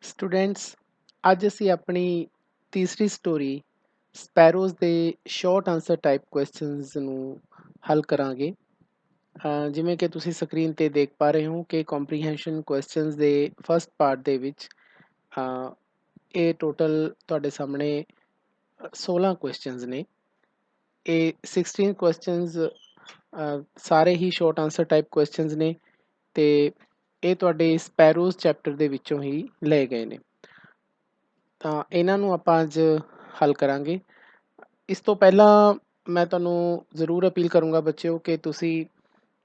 Students, ਅੱਜ ਅਸੀਂ ਆਪਣੀ ਤੀਸਰੀ ਸਟੋਰੀ ਸਪੈਰੋਜ਼ ਦੇ ਸ਼ਾਰਟ ਆਨਸਰ ਟਾਈਪ ਕੁਐਸਚਨਸ ਨੂੰ ਹੱਲ ਕਰਾਂਗੇ। ਜਿਵੇਂ ਕਿ ਤੁਸੀਂ ਸਕਰੀਨ ਤੇ ਦੇਖ ਪਾ ਰਹੇ ਹੋ ਕਿ ਕੰਪਰੀਹੈਂਸ਼ਨ ਕੁਐਸਚਨਸ ਦੇ ਫਸਟ ਪਾਰਟ ਦੇ ਵਿੱਚ ਇਹ ਟੋਟਲ ਤੁਹਾਡੇ ਸਾਹਮਣੇ 16 ਕੁਐਸਚਨਸ ਨੇ। ਇਹ 16 ਕੁਐਸਚਨਸ ਸਾਰੇ ਹੀ ਸ਼ਾਰਟ ਆਨਸਰ ਟਾਈਪ ਕੁਐਸਚਨਸ ਨੇ ਤੇ ਇਹ ਤੁਹਾਡੇ ਸਪੈਰੋਜ਼ ਚੈਪਟਰ ਦੇ ਵਿੱਚੋਂ ਹੀ ਲਏ ਗਏ ਨੇ। ਤਾਂ ਇਹਨਾਂ ਨੂੰ ਆਪਾਂ ਅੱਜ ਹੱਲ ਕਰਾਂਗੇ। ਇਸ ਤੋਂ ਪਹਿਲਾਂ ਮੈਂ ਤੁਹਾਨੂੰ ਜ਼ਰੂਰ ਅਪੀਲ ਕਰੂੰਗਾ ਬੱਚਿਓ ਕਿ ਤੁਸੀਂ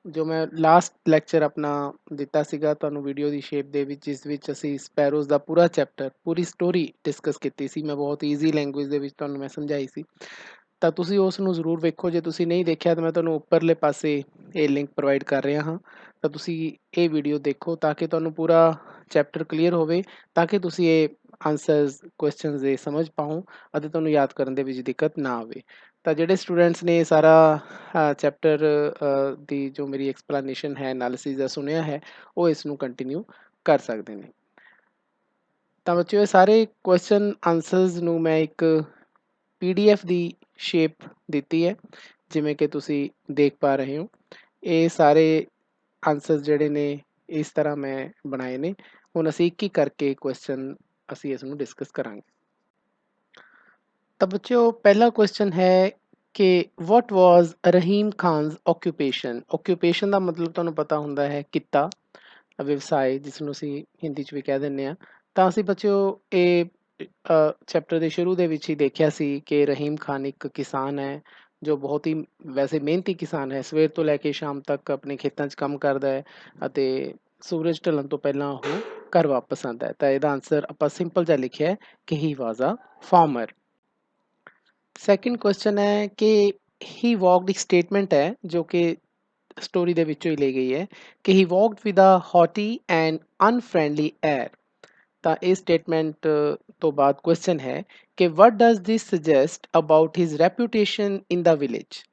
ਜੋ ਮੈਂ ਲਾਸਟ ਲੈਕਚਰ ਆਪਣਾ ਦਿੱਤਾ ਸੀਗਾ ਤੁਹਾਨੂੰ ਵੀਡੀਓ ਦੀ ਸ਼ੇਪ ਦੇ ਵਿੱਚ, ਜਿਸ ਵਿੱਚ ਅਸੀਂ ਸਪੈਰੋਜ਼ ਦਾ ਪੂਰਾ ਚੈਪਟਰ, ਪੂਰੀ ਸਟੋਰੀ ਡਿਸਕਸ ਕੀਤੀ ਸੀ। ਮੈਂ ਬਹੁਤ ਈਜ਼ੀ ਲੈਂਗੁਏਜ ਦੇ ਵਿੱਚ ਤੁਹਾਨੂੰ ਮੈਂ ਸਮਝਾਈ ਸੀ, ਤਾਂ ਤੁਸੀਂ ਉਸ ਨੂੰ ਜ਼ਰੂਰ ਵੇਖੋ। ਜੇ ਤੁਸੀਂ ਨਹੀਂ ਦੇਖਿਆ ਤਾਂ ਮੈਂ ਤੁਹਾਨੂੰ ਉੱਪਰਲੇ ਪਾਸੇ ਇਹ ਲਿੰਕ ਪ੍ਰੋਵਾਈਡ ਕਰ ਰਿਹਾ ਹਾਂ, ਤਾਂ ਤੁਸੀਂ ਇਹ ਵੀਡੀਓ ਦੇਖੋ ਤਾਂ ਕਿ ਤੁਹਾਨੂੰ ਪੂਰਾ ਚੈਪਟਰ ਕਲੀਅਰ ਹੋਵੇ, ਤਾਂ ਕਿ ਤੁਸੀਂ ਇਹ ਆਨਸਰਸ ਕੁਐਸਚਨਸ ਦੇ ਸਮਝ ਪਾਓ ਅਤੇ ਤੁਹਾਨੂੰ ਯਾਦ ਕਰਨ ਦੇ ਵਿੱਚ ਦਿੱਕਤ ਨਾ ਆਵੇ। ਤਾਂ ਜਿਹੜੇ ਸਟੂਡੈਂਟਸ ਨੇ ਸਾਰਾ ਚੈਪਟਰ ਦੀ ਜੋ ਮੇਰੀ ਐਕਸਪਲੇਨੇਸ਼ਨ ਹੈ, ਐਨਾਲਿਸਿਸ ਦਾ ਸੁਣਿਆ ਹੈ, ਉਹ ਇਸ ਨੂੰ ਕੰਟੀਨਿਊ ਕਰ ਸਕਦੇ ਨੇ। ਤਾਂ ਬੱਚਿਓ, ਇਹ ਸਾਰੇ ਕੁਐਸਚਨ ਆਨਸਰਸ ਨੂੰ ਮੈਂ ਇੱਕ PDF ਦੀ ਸ਼ੇਪ ਦਿੱਤੀ ਹੈ, ਜਿਵੇਂ ਕਿ ਤੁਸੀਂ ਦੇਖ ਪਾ ਰਹੇ ਹੋ। ਇਹ ਸਾਰੇ ਆਨਸਰਸ ਜਿਹੜੇ ਨੇ ਇਸ ਤਰ੍ਹਾਂ ਮੈਂ ਬਣਾਏ ਨੇ। ਹੁਣ ਅਸੀਂ ਇੱਕ ਇੱਕ ਕਰਕੇ ਕੁਐਸਚਨ ਅਸੀਂ ਇਸ ਨੂੰ ਡਿਸਕਸ ਕਰਾਂਗੇ। ਤਾਂ ਬੱਚਿਓ, ਪਹਿਲਾ ਕੁਐਸਚਨ ਹੈ ਕਿ ਵਾਟ ਵਾਜ਼ ਰਹੀਮ ਖਾਨਸ ਓਕਿਊਪੇਸ਼ਨ। ਓਕਿਊਪੇਸ਼ਨ ਦਾ ਮਤਲਬ ਤੁਹਾਨੂੰ ਪਤਾ ਹੁੰਦਾ ਹੈ ਕਿੱਤਾ, ਵਿਵਸਾਏ, ਜਿਸ ਨੂੰ ਅਸੀਂ ਹਿੰਦੀ 'ਚ ਵੀ ਕਹਿ ਦਿੰਦੇ ਹਾਂ। ਤਾਂ ਅਸੀਂ ਬੱਚਿਓ ਇਹ ਚੈਪਟਰ ਦੇ ਸ਼ੁਰੂ ਦੇ ਵਿੱਚ ਹੀ ਦੇਖਿਆ ਸੀ ਕਿ ਰਹੀਮ ਖਾਨ ਇੱਕ ਕਿਸਾਨ ਹੈ ਜੋ ਬਹੁਤ ਹੀ ਵੈਸੇ ਮਿਹਨਤੀ ਕਿਸਾਨ ਹੈ। ਸਵੇਰ ਤੋਂ ਲੈ ਕੇ ਸ਼ਾਮ ਤੱਕ ਆਪਣੇ ਖੇਤਾਂ 'ਚ ਕੰਮ ਕਰਦਾ ਹੈ ਅਤੇ ਸੂਰਜ ਢਲਣ ਤੋਂ ਪਹਿਲਾਂ ਉਹ ਘਰ ਵਾਪਸ ਆਉਂਦਾ ਹੈ। ਤਾਂ ਇਹਦਾ ਆਨਸਰ ਆਪਾਂ ਸਿੰਪਲ ਜਿਹਾ ਲਿਖਿਆ ਹੈ ਕਿ ਹੀ was a farmer. Second question ਹੈ ਕਿ ਹੀ ਵਾਕਡ, ਇੱਕ ਸਟੇਟਮੈਂਟ ਹੈ ਜੋ ਕਿ ਸਟੋਰੀ ਦੇ ਵਿੱਚੋਂ ਹੀ ਲਈ ਗਈ ਹੈ ਕਿ ਹੀ walked with a haughty and unfriendly air. ਤਾਂ ਇਹ ਸਟੇਟਮੈਂਟ ਤੋਂ ਬਾਅਦ ਕੁਐਸਚਨ ਹੈ ਕਿ what does this suggest about his reputation in the village.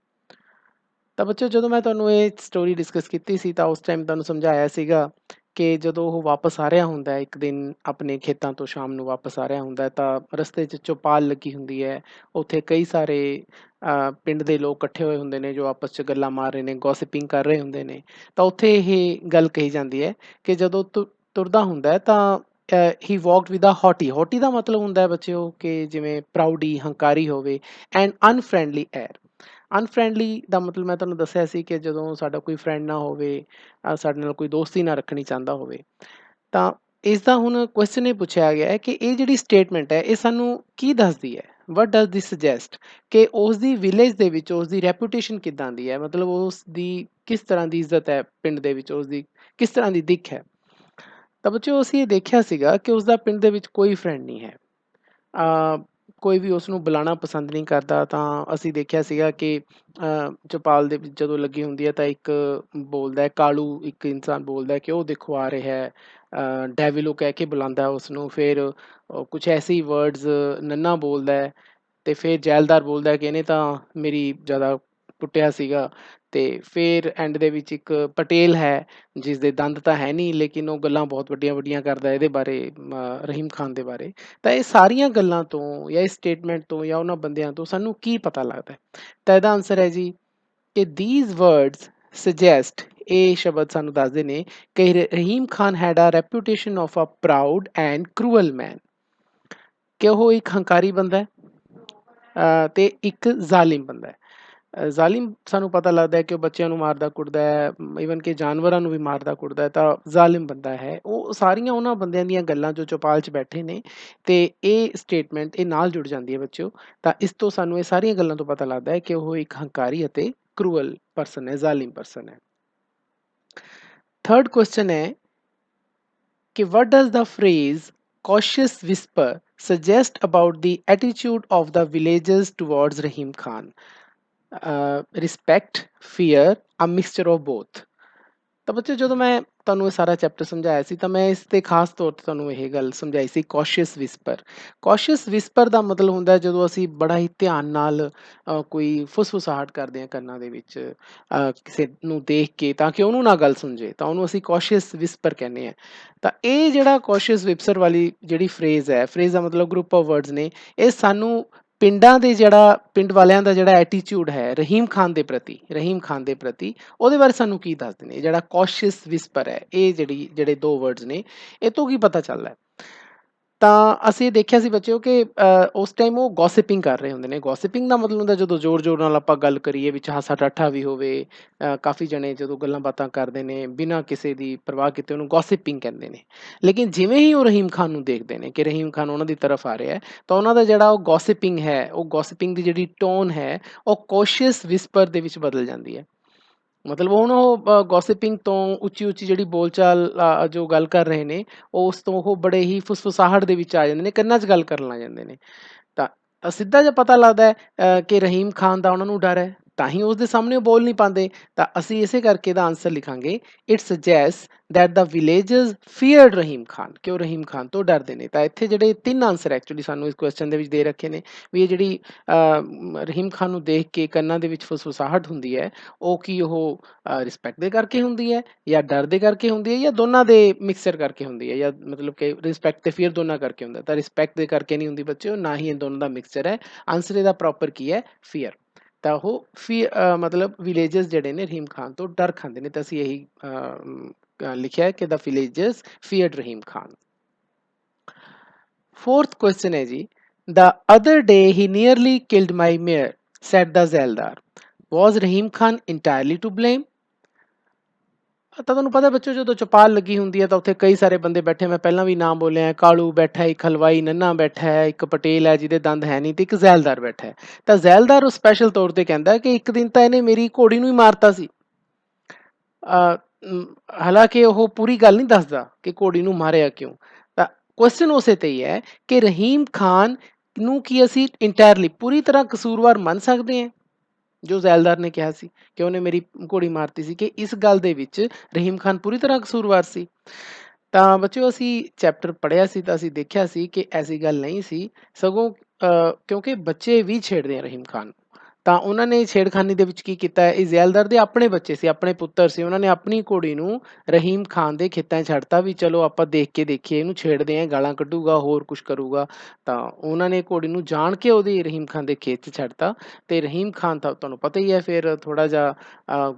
ਤਾਂ ਬੱਚੋ, ਜਦੋਂ ਮੈਂ ਤੁਹਾਨੂੰ ਇਹ ਸਟੋਰੀ ਡਿਸਕਸ ਕੀਤੀ ਸੀ ਤਾਂ ਉਸ ਟਾਈਮ ਤੁਹਾਨੂੰ ਸਮਝਾਇਆ ਸੀਗਾ ਕਿ ਜਦੋਂ ਉਹ ਵਾਪਸ ਆ ਰਿਹਾ ਹੁੰਦਾ ਹੈ, ਇੱਕ ਦਿਨ ਆਪਣੇ ਖੇਤਾਂ ਤੋਂ ਸ਼ਾਮ ਨੂੰ ਵਾਪਸ ਆ ਰਿਹਾ ਹੁੰਦਾ ਹੈ, ਤਾਂ ਰਸਤੇ 'ਚ ਚੌਪਾਲ ਲੱਗੀ ਹੁੰਦੀ ਹੈ। ਉੱਥੇ ਕਈ ਸਾਰੇ ਪਿੰਡ ਦੇ ਲੋਕ ਇਕੱਠੇ ਹੋਏ ਹੁੰਦੇ ਨੇ ਜੋ ਆਪਸ 'ਚ ਗੱਲਾਂ ਮਾਰ ਰਹੇ ਨੇ, ਗੌਸਿਪਿੰਗ ਕਰ ਰਹੇ ਹੁੰਦੇ ਨੇ। ਤਾਂ ਉੱਥੇ ਇਹ ਗੱਲ ਕਹੀ ਜਾਂਦੀ ਹੈ ਕਿ ਜਦੋਂ ਤੁਰਦਾ ਹੁੰਦਾ ਹੈ ਤਾਂ ਹੀ ਵਾਕਡ ਵਿਦ ਅ ਹੌਟੀ। ਹੌਟੀ ਦਾ ਮਤਲਬ ਹੁੰਦਾ ਹੈ ਬੱਚਿਓ ਕਿ ਜਿਵੇਂ ਪ੍ਰਾਊਡੀ, ਹੰਕਾਰੀ ਹੋਵੇ, ਐਂਡ ਅਨਫ੍ਰੈਂਡਲੀ ਏਅਰ। ਅਨਫ੍ਰੈਂਡਲੀ ਦਾ ਮਤਲਬ ਮੈਂ ਤੁਹਾਨੂੰ ਦੱਸਿਆ ਸੀ ਕਿ ਜਦੋਂ ਸਾਡਾ ਕੋਈ ਫਰੈਂਡ ਨਾ ਹੋਵੇ, ਸਾਡੇ ਨਾਲ ਕੋਈ ਦੋਸਤੀ ਨਾ ਰੱਖਣੀ ਚਾਹੁੰਦਾ ਹੋਵੇ। ਤਾਂ ਇਸ ਦਾ ਹੁਣ ਕੁਐਸਚਨ ਇਹ ਪੁੱਛਿਆ ਗਿਆ ਹੈ ਕਿ ਇਹ ਜਿਹੜੀ ਸਟੇਟਮੈਂਟ ਹੈ ਇਹ ਸਾਨੂੰ ਕੀ ਦੱਸਦੀ ਹੈ। ਵਟ ਡਜ਼ ਦਿਸ ਸੁਜੈਸਟ ਕਿ ਉਸ ਦੀ ਵਿਲੇਜ ਦੇ ਵਿੱਚ ਉਸ ਦੀ ਰੈਪੂਟੇਸ਼ਨ ਕਿੱਦਾਂ ਦੀ ਹੈ, ਮਤਲਬ ਉਸ ਦੀ ਕਿਸ ਤਰ੍ਹਾਂ ਦੀ ਇੱਜ਼ਤ ਹੈ ਪਿੰਡ ਦੇ ਵਿੱਚ, ਉਸ ਦੀ ਕਿਸ ਤਰ੍ਹਾਂ ਦੀ ਦਿੱਖ ਹੈ। ਤਾਂ ਬੱਚਿਓ, ਅਸੀਂ ਇਹ ਦੇਖਿਆ ਸੀਗਾ ਕਿ ਉਸਦਾ ਪਿੰਡ ਦੇ ਵਿੱਚ ਕੋਈ ਫਰੈਂਡ ਨਹੀਂ ਹੈ। ਕੋਈ ਵੀ ਉਸ ਨੂੰ ਬੁਲਾਉਣਾ ਪਸੰਦ ਨਹੀਂ ਕਰਦਾ। ਤਾਂ ਅਸੀਂ ਦੇਖਿਆ ਸੀਗਾ ਕਿ ਚੌਪਾਲ ਦੇ ਵਿੱਚ ਜਦੋਂ ਲੱਗੀ ਹੁੰਦੀ ਹੈ ਤਾਂ ਇੱਕ ਬੋਲਦਾ ਹੈ, ਕਾਲੂ ਇੱਕ ਇਨਸਾਨ ਬੋਲਦਾ ਹੈ ਕਿ ਉਹ ਦੇਖੋ ਆ ਰਿਹਾ ਹੈ, ਡੈਵਿਲ ਉਹ ਕਹਿ ਕੇ ਬੁਲਾਉਂਦਾ ਉਸ ਨੂੰ। ਫਿਰ ਕੁਛ ਐਸੀ ਵਰਡਸ ਨੰਨਾ ਬੋਲਦਾ ਹੈ ਅਤੇ ਫਿਰ ਜੈਲਦਾਰ ਬੋਲਦਾ ਹੈ ਕਿ ਇਹਨੇ ਤਾਂ ਮੇਰੀ ਜ਼ਿਆਦਾ ਕੁੱਟਿਆ ਸੀਗਾ। ਅਤੇ ਫਿਰ ਐਂਡ ਦੇ ਵਿੱਚ ਇੱਕ ਪਟੇਲ ਹੈ ਜਿਸ ਦੇ ਦੰਦ ਤਾਂ ਹੈ ਨਹੀਂ, ਲੇਕਿਨ ਉਹ ਗੱਲਾਂ ਬਹੁਤ ਵੱਡੀਆਂ ਵੱਡੀਆਂ ਕਰਦਾ ਇਹਦੇ ਬਾਰੇ, ਰਹੀਮ ਖਾਨ ਦੇ ਬਾਰੇ। ਤਾਂ ਇਹ ਸਾਰੀਆਂ ਗੱਲਾਂ ਤੋਂ ਜਾਂ ਇਸ ਸਟੇਟਮੈਂਟ ਤੋਂ ਜਾਂ ਉਹਨਾਂ ਬੰਦਿਆਂ ਤੋਂ ਸਾਨੂੰ ਕੀ ਪਤਾ ਲੱਗਦਾ ਹੈ। ਤਾਂ ਇਹਦਾ ਆਨਸਰ ਹੈ ਜੀ ਕਿ these words suggest, ਇਹ ਸ਼ਬਦ ਸਾਨੂੰ ਦੱਸਦੇ ਨੇ ਕਿ Rahim Khan had a reputation of a proud and cruel man, ਕਿ ਉਹ ਇੱਕ ਹੰਕਾਰੀ ਬੰਦਾ ਹੈ ਤੇ ਇੱਕ ਜ਼ਾਲਿਮ ਬੰਦਾ ਹੈ। ਜ਼ਾਲਿਮ ਸਾਨੂੰ ਪਤਾ ਲੱਗਦਾ ਹੈ ਕਿ ਉਹ ਬੱਚਿਆਂ ਨੂੰ ਮਾਰਦਾ ਕੁੱਟਦਾ ਹੈ, ਈਵਨ ਕਿ ਜਾਨਵਰਾਂ ਨੂੰ ਵੀ ਮਾਰਦਾ ਕੁੱਟਦਾ ਹੈ। ਤਾਂ ਜ਼ਾਲਿਮ ਬੰਦਾ ਹੈ ਉਹ। ਸਾਰੀਆਂ ਉਹਨਾਂ ਬੰਦਿਆਂ ਦੀਆਂ ਗੱਲਾਂ ਜੋ ਚੌਪਾਲ 'ਚ ਬੈਠੇ ਨੇ, ਅਤੇ ਇਹ ਸਟੇਟਮੈਂਟ ਇਹ ਨਾਲ ਜੁੜ ਜਾਂਦੀ ਹੈ ਬੱਚਿਓ। ਤਾਂ ਇਸ ਤੋਂ ਸਾਨੂੰ ਇਹ ਸਾਰੀਆਂ ਗੱਲਾਂ ਤੋਂ ਪਤਾ ਲੱਗਦਾ ਹੈ ਕਿ ਉਹ ਇੱਕ ਹੰਕਾਰੀ ਅਤੇ ਕਰੂਅਲ ਪਰਸਨ ਹੈ, ਜ਼ਾਲਿਮ ਪਰਸਨ ਹੈ। ਥਰਡ ਕੁਐਸਚਨ ਹੈ ਕਿ what does the phrase cautious whisper suggest about the attitude of the villagers towards Rahim Khan? Respect, fear, a mixture of both. ਤਾਂ ਬੱਚੇ, ਜਦੋਂ ਮੈਂ ਤੁਹਾਨੂੰ ਇਹ ਸਾਰਾ ਚੈਪਟਰ ਸਮਝਾਇਆ ਸੀ ਤਾਂ ਮੈਂ ਇਸ ਤੇ ਖਾਸ ਤੌਰ ਤੇ ਤੁਹਾਨੂੰ ਇਹ ਗੱਲ ਸਮਝਾਈ ਸੀ ਕੌਸ਼ੀਅਸ ਵਿਸਪਰ। ਕੌਸ਼ੀਅਸ ਵਿਸਪਰ ਦਾ ਮਤਲਬ ਹੁੰਦਾ ਜਦੋਂ ਅਸੀਂ ਬੜਾ ਹੀ ਧਿਆਨ ਨਾਲ ਕੋਈ ਫੁਸਫੁਸਾਹਟ ਕਰਦੇ ਹਾਂ ਕੰਨਾਂ ਦੇ ਵਿੱਚ ਕਿਸੇ ਨੂੰ ਦੇਖ ਕੇ ਤਾਂ ਕਿ ਉਹਨੂੰ ਨਾ ਗੱਲ ਸੁਣ ਜੇ, ਤਾਂ ਉਹਨੂੰ ਅਸੀਂ ਕੌਸ਼ੀਅਸ ਵਿਸਪਰ ਕਹਿੰਦੇ ਹਾਂ। ਤਾਂ ਇਹ ਜਿਹੜਾ ਕੌਸ਼ੀਅਸ ਵਿਸਪਰ ਵਾਲੀ ਜਿਹੜੀ ਫਰੇਜ਼ ਹੈ, ਫਰੇਜ਼ ਦਾ ਮਤਲਬ ਗਰੁੱਪ ਆਫ ਵਰਡਸ ਨੇ, ਇਹ ਸਾਨੂੰ ਪਿੰਡਾਂ ਦੇ ਜਿਹੜਾ ਪਿੰਡ ਵਾਲਿਆਂ ਦਾ ਜਿਹੜਾ ਐਟੀਟਿਊਡ ਹੈ ਰਹੀਮ ਖਾਨ ਦੇ ਪ੍ਰਤੀ, ਰਹੀਮ ਖਾਨ ਦੇ ਪ੍ਰਤੀ, ਉਹਦੇ ਬਾਰੇ ਸਾਨੂੰ ਕੀ ਦੱਸਦੇ ਨੇ। ਜਿਹੜਾ ਕੌਸ਼ੀਅਸ ਵਿਸਪਰ ਹੈ, ਇਹ ਜਿਹੜੇ ਦੋ ਵਰਡਸ ਨੇ, ਇਹ ਤੋਂ ਕੀ ਪਤਾ ਚੱਲਦਾ ਹੈ। ਤਾਂ ਅਸੀਂ ਦੇਖਿਆ ਸੀ ਬੱਚਿਓ ਕਿ ਉਸ ਟਾਈਮ ਉਹ ਗੌਸਿਪਿੰਗ ਕਰ ਰਹੇ ਹੁੰਦੇ ਨੇ। ਗੌਸਿਪਿੰਗ ਦਾ ਮਤਲਬ ਹੁੰਦਾ ਜਦੋਂ ਜ਼ੋਰ-ਜ਼ੋਰ ਨਾਲ ਆਪਾਂ ਗੱਲ ਕਰੀਏ, ਵਿੱਚ ਹਾਸਾ-ਠਾਠਾ ਵੀ ਹੋਵੇ, ਕਾਫੀ ਜਣੇ ਜਦੋਂ ਗੱਲਾਂ ਬਾਤਾਂ ਕਰਦੇ ਨੇ ਬਿਨਾਂ ਕਿਸੇ ਦੀ ਪਰਵਾਹ ਕੀਤੇ, ਉਹਨੂੰ ਗੌਸਿਪਿੰਗ ਕਹਿੰਦੇ ਨੇ। ਲੇਕਿਨ ਜਿਵੇਂ ਹੀ ਉਹ ਰਹੀਮ ਖਾਨ ਨੂੰ ਦੇਖਦੇ ਨੇ ਕਿ ਰਹੀਮ ਖਾਨ ਉਹਨਾਂ ਦੀ ਤਰਫ ਆ ਰਿਹਾ ਹੈ, ਤਾਂ ਉਹਨਾਂ ਦਾ ਜਿਹੜਾ ਉਹ ਗੌਸਿਪਿੰਗ ਹੈ, ਉਹ ਗੌਸਿਪਿੰਗ ਦੀ ਜਿਹੜੀ ਟੋਨ ਹੈ, ਉਹ ਕੌਸ਼ੀਅਸ ਵਿਸਪਰ ਦੇ ਵਿੱਚ ਬਦਲ ਜਾਂਦੀ ਹੈ। ਮਤਲਬ ਹੁਣ ਉਹ ਗੌਸਿਪਿੰਗ ਤੋਂ ਉੱਚੀ-ਉੱਚੀ ਜਿਹੜੀ ਬੋਲਚਾਲ ਜੋ ਗੱਲ ਕਰ ਰਹੇ ਨੇ, ਉਸ ਤੋਂ ਉਹ ਬੜੇ ਹੀ ਫੁਸਫੁਸਾਹਟ ਦੇ ਵਿੱਚ ਆ ਜਾਂਦੇ ਨੇ, ਕੰਨਾਂ 'ਚ ਗੱਲ ਕਰਨ ਲੱਗ ਜਾਂਦੇ ਨੇ। ਤਾਂ ਸਿੱਧਾ ਜਿਹਾ ਪਤਾ ਲੱਗਦਾ ਹੈ ਕਿ ਰਹੀਮ ਖਾਨ ਦਾ ਉਹਨਾਂ ਨੂੰ ਡਰ ਹੈ, ਤਾਂ ਹੀ ਉਸਦੇ ਸਾਹਮਣੇ ਉਹ ਬੋਲ ਨਹੀਂ ਪਾਉਂਦੇ। ਤਾਂ ਅਸੀਂ ਇਸੇ ਕਰਕੇ ਇਹਦਾ ਆਂਸਰ ਲਿਖਾਂਗੇ, it suggest that the villagers feared Rahim Khan, ਕਿ ਉਹ ਰਹੀਮ ਖਾਨ ਤੋਂ ਡਰਦੇ ਨੇ। ਤਾਂ ਇੱਥੇ ਜਿਹੜੇ 3 ਆਂਸਰ ਐਕਚੁਅਲੀ ਸਾਨੂੰ ਇਸ ਕੁਐਸਚਨ ਦੇ ਵਿੱਚ ਦੇ ਰੱਖੇ ਨੇ ਵੀ ਇਹ ਜਿਹੜੀ ਰਹੀਮ ਖਾਨ ਨੂੰ ਦੇਖ ਕੇ ਕੰਨਾਂ ਦੇ ਵਿੱਚ ਫੁਸਫੁਸਾਹਟ ਹੁੰਦੀ ਹੈ, ਉਹ ਕੀ ਉਹ ਰਿਸਪੈਕਟ ਦੇ ਕਰਕੇ ਹੁੰਦੀ ਹੈ, ਜਾਂ ਡਰ ਦੇ ਕਰਕੇ ਹੁੰਦੀ ਹੈ, ਜਾਂ ਦੋਨਾਂ ਦੇ ਮਿਕਸਚਰ ਕਰਕੇ ਹੁੰਦੀ ਹੈ, ਜਾਂ ਮਤਲਬ ਕਿ ਰਿਸਪੈਕਟ ਤੇ ਫੀਅਰ ਦੋਨਾਂ ਕਰਕੇ ਹੁੰਦਾ। ਤਾਂ ਰਿਸਪੈਕਟ ਦੇ ਕਰਕੇ ਨਹੀਂ ਹੁੰਦੀ ਬੱਚਿਓ, ਨਾ ਹੀ ਇਹ ਦੋਨੋਂ ਦਾ ਮਿਕਸਚਰ ਹੈ। ਆਂਸਰ ਇਹਦਾ ਪ੍ਰੋਪਰ ਕੀ ਹੈ, ਫੀਅਰ। ਤਾਂ ਉਹ ਮਤਲਬ ਵਿਲੇਜਰਸ ਜਿਹੜੇ ਨੇ ਰਹੀਮ ਖਾਨ ਤੋਂ ਡਰ ਖਾਂਦੇ ਨੇ। ਤਾਂ ਅਸੀਂ ਇਹੀ ਲਿਖਿਆ ਹੈ ਕਿ the villagers feared Rahim Khan. Fourth question है जी, the other day he nearly killed my mare said the zaildar, was Rahim Khan entirely to blame। ਤਾਂ ਤੁਹਾਨੂੰ ਪਤਾ ਬੱਚੋ ਜਦੋਂ ਚੌਪਾਲ ਲੱਗੀ ਹੁੰਦੀ ਹੈ ਤਾਂ ਉੱਥੇ ਕਈ ਸਾਰੇ ਬੰਦੇ ਬੈਠੇ, ਮੈਂ ਪਹਿਲਾਂ ਵੀ ਨਾਮ ਬੋਲਿਆ, ਕਾਲੂ ਬੈਠਾ, ਇੱਕ ਹਲਵਾਈ ਨੰਨਾ ਬੈਠਾ ਹੈ, ਇੱਕ ਪਟੇਲ ਹੈ ਜਿਹਦੇ ਦੰਦ ਹੈ ਨਹੀਂ, ਤੇ ਇੱਕ ਜ਼ੈਲਦਾਰ ਬੈਠਾ ਹੈ। ਤਾਂ ਜ਼ੈਲਦਾਰ ਉਹ ਸਪੈਸ਼ਲ ਤੌਰ ਤੇ ਕਹਿੰਦਾ ਕਿ ਇੱਕ ਦਿਨ ਤਾਂ ਇਹਨੇ ਮੇਰੀ ਘੋੜੀ ਨੂੰ ਹੀ ਮਾਰਤਾ ਸੀ। ਹਾਲਾਂਕਿ ਉਹ ਪੂਰੀ ਗੱਲ ਨਹੀਂ ਦੱਸਦਾ ਕਿ ਘੋੜੀ ਨੂੰ ਮਾਰਿਆ ਕਿਉਂ। ਤਾਂ ਕੁਐਸਚਨ ਉਸੇ ਤੇ ਹੀ ਹੈ ਕਿ ਰਹੀਮ ਖਾਨ ਨੂੰ ਕੀ ਅਸੀਂ ਇੰਟਾਇਰਲੀ ਪੂਰੀ ਤਰ੍ਹਾਂ ਕਸੂਰਵਾਰ ਮੰਨ ਸਕਦੇ ਹਾਂ, ਜੋ ਜ਼ੈਲਦਾਰ ਨੇ ਕਿਹਾ ਸੀ ਕਿ ਉਹਨੇ ਮੇਰੀ ਘੋੜੀ ਮਾਰਤੀ ਸੀ, ਕਿ ਇਸ ਗੱਲ ਦੇ ਵਿੱਚ ਰਹੀਮ ਖਾਨ ਪੂਰੀ ਤਰ੍ਹਾਂ ਕਸੂਰਵਾਰ ਸੀ। ਤਾਂ ਬੱਚਿਓ ਅਸੀਂ ਚੈਪਟਰ ਪੜ੍ਹਿਆ ਸੀ ਤਾਂ ਅਸੀਂ ਦੇਖਿਆ ਸੀ ਕਿ ਐਸੀ ਗੱਲ ਨਹੀਂ ਸੀ, ਸਗੋਂ ਕਿਉਂਕਿ ਬੱਚੇ ਵੀ ਛੇੜਦੇ ਆ ਰਹੀਮ ਖਾਨ, ਤਾਂ ਉਹਨਾਂ ਨੇ ਛੇੜਖਾਨੀ ਦੇ ਵਿੱਚ ਕੀ ਕੀਤਾ, ਇਹ ਜ਼ੈਲਦਾਰ ਦੇ ਆਪਣੇ ਬੱਚੇ ਸੀ, ਆਪਣੇ ਪੁੱਤਰ ਸੀ, ਉਹਨਾਂ ਨੇ ਆਪਣੀ ਘੋੜੀ ਨੂੰ ਰਹੀਮ ਖਾਨ ਦੇ ਖੇਤਾਂ 'ਚ ਛੱਡਤਾ ਵੀ ਚਲੋ ਆਪਾਂ ਦੇਖ ਕੇ ਦੇਖੀਏ, ਇਹਨੂੰ ਛੇੜਦੇ ਆ, ਗਾਲਾਂ ਕੱਢੂਗਾ, ਹੋਰ ਕੁਛ ਕਰੂਗਾ। ਤਾਂ ਉਹਨਾਂ ਨੇ ਘੋੜੀ ਨੂੰ ਜਾਣ ਕੇ ਉਹਦੀ ਰਹੀਮ ਖਾਨ ਦੇ ਖੇਤ 'ਚ ਛੱਡਤਾ, ਤੇ ਰਹੀਮ ਖਾਨ ਤਾਂ ਤੁਹਾਨੂੰ ਪਤਾ ਹੀ ਹੈ ਫਿਰ ਥੋੜਾ ਜਿਹਾ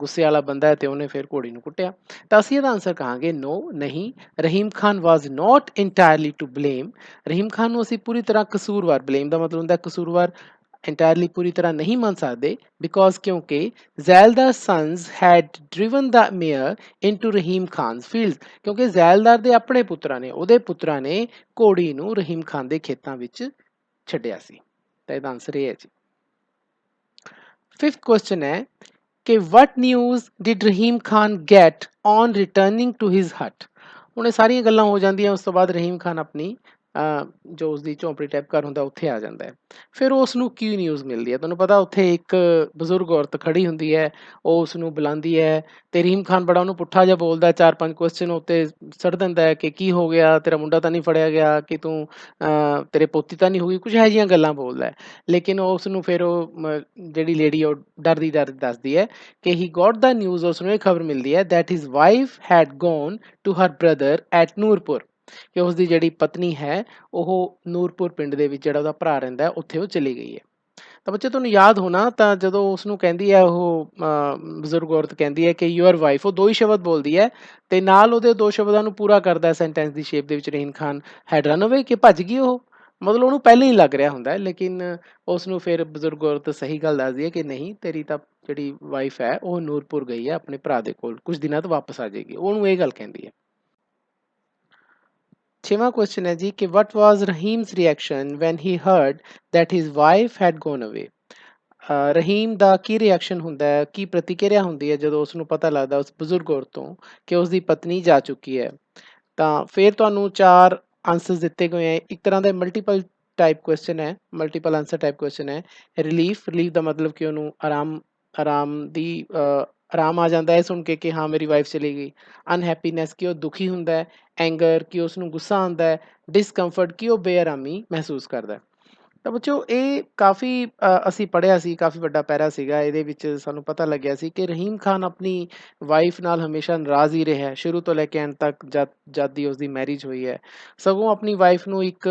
ਗੁੱਸੇ ਵਾਲਾ ਬੰਦਾ ਹੈ, ਤੇ ਉਹਨੇ ਫਿਰ ਘੋੜੀ ਨੂੰ ਕੁੱਟਿਆ। ਤਾਂ ਅਸੀਂ ਇਹਦਾ ਆਂਸਰ ਕਹਾਂਗੇ ਨੋ, ਨਹੀਂ, Rahim Khan was not entirely to blame. Rahim Khan ਨੂੰ ਅਸੀਂ ਪੂਰੀ ਤਰ੍ਹਾਂ ਕਸੂਰਵਾਰ, ਬਲੇਮ ਦਾ ਮਤਲਬ ਹੁੰਦਾ ਕਸੂਰਵਾਰ, ਇੰਟਾਇਰਲੀ ਪੂਰੀ ਤਰ੍ਹਾਂ ਨਹੀਂ ਮੰਨ ਸਕਦੇ, ਬਿਕੋਜ਼ ਕਿਉਂਕਿ ਜ਼ੈਲਦਾਰ ਸਨਸ ਹੈਡ ਡਰਿਵਨ ਦਾ mayor into Rahim Khan's field, ਕਿਉਂਕਿ ਜ਼ੈਲਦਾਰ ਦੇ ਆਪਣੇ ਪੁੱਤਰਾਂ ਨੇ, ਉਹਦੇ ਪੁੱਤਰਾਂ ਨੇ ਘੋੜੀ ਨੂੰ ਰਹੀਮ ਖਾਨ ਦੇ ਖੇਤਾਂ ਵਿੱਚ ਛੱਡਿਆ ਸੀ। ਤਾਂ ਇਹਦਾ ਆਂਸਰ ਇਹ ਹੈ ਜੀ। 5th ਕੁਐਸਚਨ ਹੈ ਕਿ what news did Rahim Khan get on returning to his hut। ਹੁਣ ਇਹ ਸਾਰੀਆਂ ਗੱਲਾਂ ਹੋ ਜਾਂਦੀਆਂ, ਉਸ ਤੋਂ ਬਾਅਦ ਰਹੀਮ ਖਾਨ ਆਪਣੀ ਜੋ ਉਸਦੀ ਝੌਂਪੜੀ ਟਾਈਪ ਘਰ ਹੁੰਦਾ ਉੱਥੇ ਆ ਜਾਂਦਾ ਹੈ। ਫਿਰ ਉਸ ਨੂੰ ਕੀ ਨਿਊਜ਼ ਮਿਲਦੀ ਹੈ, ਤੁਹਾਨੂੰ ਪਤਾ ਉੱਥੇ ਇੱਕ ਬਜ਼ੁਰਗ ਔਰਤ ਖੜੀ ਹੁੰਦੀ ਹੈ, ਉਹ ਉਸ ਨੂੰ ਬੁਲਾਉਂਦੀ ਹੈ, ਤੇ ਰਹੀਮ ਖਾਨ ਬੜਾ ਉਹਨੂੰ ਪੁੱਠਾ ਜਿਹਾ ਬੋਲਦਾ, 4-5 ਕੁਐਸਚਨ ਉੱਤੇ ਸੜ ਦਿੰਦਾ ਹੈ ਕਿ ਕੀ ਹੋ ਗਿਆ, ਤੇਰਾ ਮੁੰਡਾ ਤਾਂ ਨਹੀਂ ਫੜਿਆ ਗਿਆ, ਕਿ ਤੂੰ ਤੇਰੇ ਪੋਤੀ ਤਾਂ ਨਹੀਂ ਹੋਈ, ਕੁਝ ਇਹੋ ਜਿਹੀਆਂ ਗੱਲਾਂ ਬੋਲਦਾ ਹੈ। ਲੇਕਿਨ ਉਸ ਨੂੰ ਫਿਰ ਉਹ ਜਿਹੜੀ ਲੇਡੀ ਉਹ ਡਰਦੀ ਡਰਦੀ ਦੱਸਦੀ ਹੈ ਕਿ ਹੀ ਗੋਟ ਦਾ ਨਿਊਜ਼, ਉਸ ਨੂੰ ਇਹ ਖਬਰ ਮਿਲਦੀ ਹੈ that his wife had gone to her brother at Nurpur, ਕਿ ਉਸਦੀ ਜਿਹੜੀ ਪਤਨੀ ਹੈ ਉਹ ਨੂਰਪੁਰ ਪਿੰਡ ਦੇ ਵਿੱਚ ਜਿਹੜਾ ਉਹਦਾ ਭਰਾ ਰਹਿੰਦਾ ਉੱਥੇ ਉਹ ਚਲੀ ਗਈ ਹੈ। ਤਾਂ ਬੱਚੇ ਤੁਹਾਨੂੰ ਯਾਦ ਹੋਣਾ, ਤਾਂ ਜਦੋਂ ਉਸ ਨੂੰ ਕਹਿੰਦੀ ਹੈ ਉਹ ਬਜ਼ੁਰਗ ਔਰਤ ਕਹਿੰਦੀ ਹੈ ਕਿ ਯੂਅਰ ਵਾਈਫ, ਉਹ ਦੋ ਹੀ ਸ਼ਬਦ ਬੋਲਦੀ ਹੈ ਤੇ ਨਾਲ ਉਹਦੇ ਦੋ ਸ਼ਬਦਾਂ ਨੂੰ ਪੂਰਾ ਕਰਦਾ ਸੈਂਟੈਂਸ ਦੀ ਸ਼ੇਪ ਦੇ ਵਿੱਚ, ਰਹੀਮ ਖਾਨ ਹੈਡ ਰਨ ਅਵੇ, ਕਿ ਭੱਜ ਗਈ ਉਹ, ਮਤਲਬ ਉਹਨੂੰ ਪਹਿਲਾਂ ਹੀ ਲੱਗ ਰਿਹਾ ਹੁੰਦਾ ਹੈ। ਲੇਕਿਨ ਉਸ ਨੂੰ ਫਿਰ ਬਜ਼ੁਰਗ ਔਰਤ ਸਹੀ ਗੱਲ ਦੱਸਦੀ ਹੈ ਕਿ ਨਹੀਂ, ਤੇਰੀ ਤਾਂ ਜਿਹੜੀ ਵਾਈਫ ਹੈ ਉਹ ਨੂਰਪੁਰ ਗਈ ਹੈ ਆਪਣੇ ਭਰਾ ਦੇ ਕੋਲ, ਕੁਝ ਦਿਨਾਂ ਤੋਂ ਵਾਪਸ ਆ ਜਾਏਗੀ, ਉਹਨੂੰ ਇਹ ਗੱਲ ਕਹਿੰਦੀ ਹੈ। 6ਵਾਂ ਕੁਐਸਚਨ ਹੈ ਜੀ ਕਿ what was ਰਹੀਮ's reaction when he heard that his wife had gone away। Rahim the Ki reaction ਹੁੰਦਾ ਹੈ, ਕੀ ਪ੍ਰਤੀਕਿਰਿਆ ਹੁੰਦੀ ਹੈ ਜਦੋਂ ਉਸ ਨੂੰ ਪਤਾ ਲੱਗਦਾ ਉਸ ਬਜ਼ੁਰਗ ਔਰਤ ਤੋਂ ਕਿ ਉਸ ਦੀ ਪਤਨੀ ਜਾ ਚੁੱਕੀ ਹੈ। ਤਾਂ ਫਿਰ ਤੁਹਾਨੂੰ 4 ਆਂਸਰਸ ਦਿੱਤੇ ਗਏ ਹੈ। ਇੱਕ ਤਰ੍ਹਾਂ ਦਾ ਮਲਟੀਪਲ ਟਾਈਪ ਕੁਐਸਚਨ ਹੈ, ਮਲਟੀਪਲ ਆਂਸਰ ਟਾਈਪ ਕੁਐਸਚਨ ਹੈ। ਰਿਲੀਫ, ਰਿਲੀਫ ਦਾ ਮਤਲਬ ਕਿ ਉਹਨੂੰ ਆਰਾਮ ਦੀ ਆਰਾਮ ਆ ਜਾਂਦਾ ਹੈ ਸੁਣ ਕੇ ਕਿ ਹਾਂ ਮੇਰੀ ਵਾਈਫ ਚਲੀ ਗਈ। ਅਨਹੈਪੀਨੈਸ ਕਿ ਉਹ ਦੁਖੀ ਹੁੰਦਾ ਹੈ। ਐਂਗਰ ਕਿ ਉਸਨੂੰ ਗੁੱਸਾ ਆਉਂਦਾ ਹੈ। ਡਿਸਕੰਫਰਟ ਕਿ ਉਹ ਬੇਆਰਾਮੀ ਮਹਿਸੂਸ ਕਰਦਾ ਹੈ। ਤਾਂ ਬੱਚਿਓ ਇਹ ਕਾਫੀ ਅਸੀਂ ਪੜ੍ਹਿਆ ਸੀ, ਕਾਫੀ ਵੱਡਾ ਪੈਰਾ ਸੀਗਾ। ਇਹਦੇ ਵਿੱਚ ਸਾਨੂੰ ਪਤਾ ਲੱਗਿਆ ਸੀ ਕਿ ਰਹੀਮ ਖਾਨ ਆਪਣੀ ਵਾਈਫ ਨਾਲ ਹਮੇਸ਼ਾ ਨਾਰਾਜ਼ ਹੀ ਰਿਹਾ ਸ਼ੁਰੂ ਤੋਂ ਲੈ ਕੇ ਐਂਡ ਤੱਕ, ਜਦ ਦੀ ਉਸਦੀ ਮੈਰਿਜ ਹੋਈ ਹੈ। ਸਗੋਂ ਆਪਣੀ ਵਾਈਫ ਨੂੰ ਇੱਕ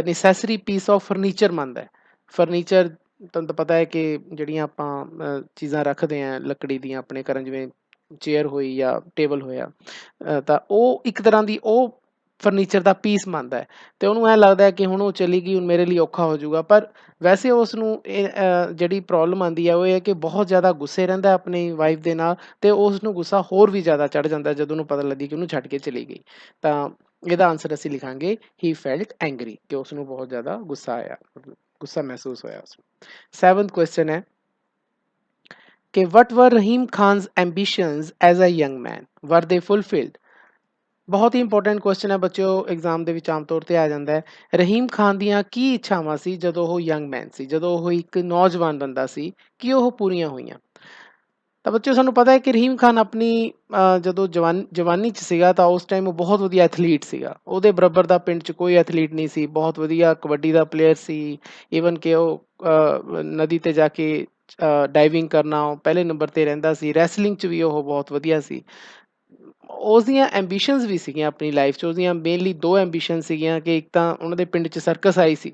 ਨੈਸੈਸਰੀ ਪੀਸ ਆਫ ਫਰਨੀਚਰ ਮੰਨਦਾ ਹੈ। ਫਰਨੀਚਰ ਤੁਹਾਨੂੰ ਤਾਂ ਪਤਾ ਹੈ ਕਿ ਜਿਹੜੀਆਂ ਆਪਾਂ ਚੀਜ਼ਾਂ ਰੱਖਦੇ ਹਾਂ ਲੱਕੜੀ ਦੀਆਂ ਆਪਣੇ ਘਰਾਂ, ਜਿਵੇਂ ਚੇਅਰ ਹੋਈ ਜਾਂ ਟੇਬਲ ਹੋਇਆ, ਤਾਂ ਉਹ ਇੱਕ ਤਰ੍ਹਾਂ ਦੀ ਉਹ ਫਰਨੀਚਰ ਦਾ ਪੀਸ ਮੰਨਦਾ ਹੈ। ਅਤੇ ਉਹਨੂੰ ਐਂ ਲੱਗਦਾ ਹੈ ਕਿ ਹੁਣ ਉਹ ਚਲੀ ਗਈ, ਹੁਣ ਮੇਰੇ ਲਈ ਔਖਾ ਹੋ ਜਾਊਗਾ। ਪਰ ਵੈਸੇ ਉਸ ਨੂੰ ਇਹ ਜਿਹੜੀ ਪ੍ਰੋਬਲਮ ਆਉਂਦੀ ਹੈ ਉਹ ਇਹ ਹੈ ਕਿ ਬਹੁਤ ਜ਼ਿਆਦਾ ਗੁੱਸੇ ਰਹਿੰਦਾ ਆਪਣੀ ਵਾਈਫ ਦੇ ਨਾਲ, ਅਤੇ ਉਸ ਨੂੰ ਗੁੱਸਾ ਹੋਰ ਵੀ ਜ਼ਿਆਦਾ ਚੜ੍ਹ ਜਾਂਦਾ ਜਦੋਂ ਉਹਨੂੰ ਪਤਾ ਲੱਗੀ ਕਿ ਉਹਨੂੰ ਛੱਡ ਕੇ ਚਲੀ ਗਈ। ਤਾਂ ਇਹਦਾ ਆਂਸਰ ਅਸੀਂ ਲਿਖਾਂਗੇ ਹੀ ਫੈਲਟ ਐਂਗਰੀ, ਕਿ ਉਸ ਨੂੰ ਬਹੁਤ ਜ਼ਿਆਦਾ ਗੁੱਸਾ ਆਇਆ, ਗੁੱਸਾ ਮਹਿਸੂਸ ਹੋਇਆ ਉਸ ਨੂੰ। 7th ਕੁਐਸਚਨ ਹੈ ਕਿ what were Rahim Khan's ambitions as a young man, were they fulfilled? ਬਹੁਤ ਹੀ ਇੰਪੋਰਟੈਂਟ ਕੁਐਸਚਨ ਹੈ ਬੱਚਿਓ, ਐਗਜ਼ਾਮ ਦੇ ਵਿੱਚ ਆਮ ਤੌਰ 'ਤੇ ਆ ਜਾਂਦਾ ਹੈ। ਰਹੀਮ ਖਾਨ ਦੀਆਂ ਕੀ ਇੱਛਾਵਾਂ ਸੀ ਜਦੋਂ ਉਹ ਯੰਗ ਮੈਨ ਸੀ, ਜਦੋਂ ਉਹ ਇੱਕ ਨੌਜਵਾਨ ਬੰਦਾ ਸੀ, ਕੀ ਉਹ ਪੂਰੀਆਂ ਹੋਈਆਂ? ਤਾਂ ਬੱਚਿਓ ਸਾਨੂੰ ਪਤਾ ਹੈ ਕਿ ਰਹੀਮ ਖਾਨ ਆਪਣੀ ਜਦੋਂ ਜਵਾਨੀ 'ਚ ਸੀਗਾ ਤਾਂ ਉਸ ਟਾਈਮ ਉਹ ਬਹੁਤ ਵਧੀਆ ਐਥਲੀਟ ਸੀਗਾ। ਉਹਦੇ ਬਰਾਬਰ ਦਾ ਪਿੰਡ 'ਚ ਕੋਈ ਐਥਲੀਟ ਨਹੀਂ ਸੀ। ਬਹੁਤ ਵਧੀਆ ਕਬੱਡੀ ਦਾ ਪਲੇਅਰ ਸੀ। ਈਵਨ ਕਿ ਉਹ ਨਦੀ 'ਤੇ ਜਾ ਕੇ ਡਾਈਵਿੰਗ ਕਰਨਾ ਉਹ ਪਹਿਲੇ ਨੰਬਰ 'ਤੇ ਰਹਿੰਦਾ ਸੀ। ਰੈਸਲਿੰਗ 'ਚ ਵੀ ਉਹ ਬਹੁਤ ਵਧੀਆ ਸੀ। ਉਸਦੀਆਂ ਐਂਬੀਸ਼ਨਸ ਵੀ ਸੀਗੀਆਂ ਆਪਣੀ ਲਾਈਫ 'ਚ। ਉਹਦੀਆਂ ਮੇਨਲੀ 2 ਐਂਬੀਸ਼ਨ ਸੀਗੀਆਂ ਕਿ ਇੱਕ ਤਾਂ ਉਹਨਾਂ ਦੇ ਪਿੰਡ 'ਚ ਸਰਕਸ ਆਈ ਸੀ,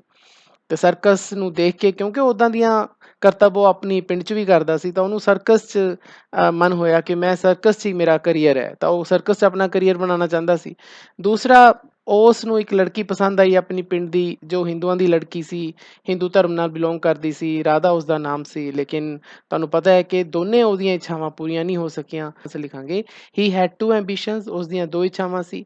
ਤੇ ਸਰਕਸ ਨੂੰ ਦੇਖ ਕੇ, ਕਿਉਂਕਿ ਉੱਦਾਂ ਦੀਆਂ ਕਰਤੱਵ ਉਹ ਆਪਣੀ ਪਿੰਡ 'ਚ ਵੀ ਕਰਦਾ ਸੀ, ਤਾਂ ਉਹਨੂੰ ਸਰਕਸ 'ਚ ਮਨ ਹੋਇਆ ਕਿ ਮੈਂ ਸਰਕਸ 'ਚ ਹੀ ਮੇਰਾ ਕਰੀਅਰ ਹੈ, ਤਾਂ ਉਹ ਸਰਕਸ 'ਚ ਆਪਣਾ ਕਰੀਅਰ ਬਣਾਉਣਾ ਚਾਹੁੰਦਾ ਸੀ। ਦੂਸਰਾ, ਉਸ ਨੂੰ ਇੱਕ ਲੜਕੀ ਪਸੰਦ ਆਈ ਆਪਣੀ ਪਿੰਡ ਦੀ, ਜੋ ਹਿੰਦੂਆਂ ਦੀ ਲੜਕੀ ਸੀ, ਹਿੰਦੂ ਧਰਮ ਨਾਲ ਬਿਲੋਂਗ ਕਰਦੀ ਸੀ, ਰਾਧਾ ਉਸਦਾ ਨਾਮ ਸੀ। ਲੇਕਿਨ ਤੁਹਾਨੂੰ ਪਤਾ ਹੈ ਕਿ ਦੋਨੇ ਉਹਦੀਆਂ ਇੱਛਾਵਾਂ ਪੂਰੀਆਂ ਨਹੀਂ ਹੋ ਸਕੀਆਂ। ਅਸੀਂ ਲਿਖਾਂਗੇ ਹੀ ਹੈਡ 2 ਐਂਬੀਸ਼ਨਸ, ਉਸਦੀਆਂ 2 ਇੱਛਾਵਾਂ ਸੀ।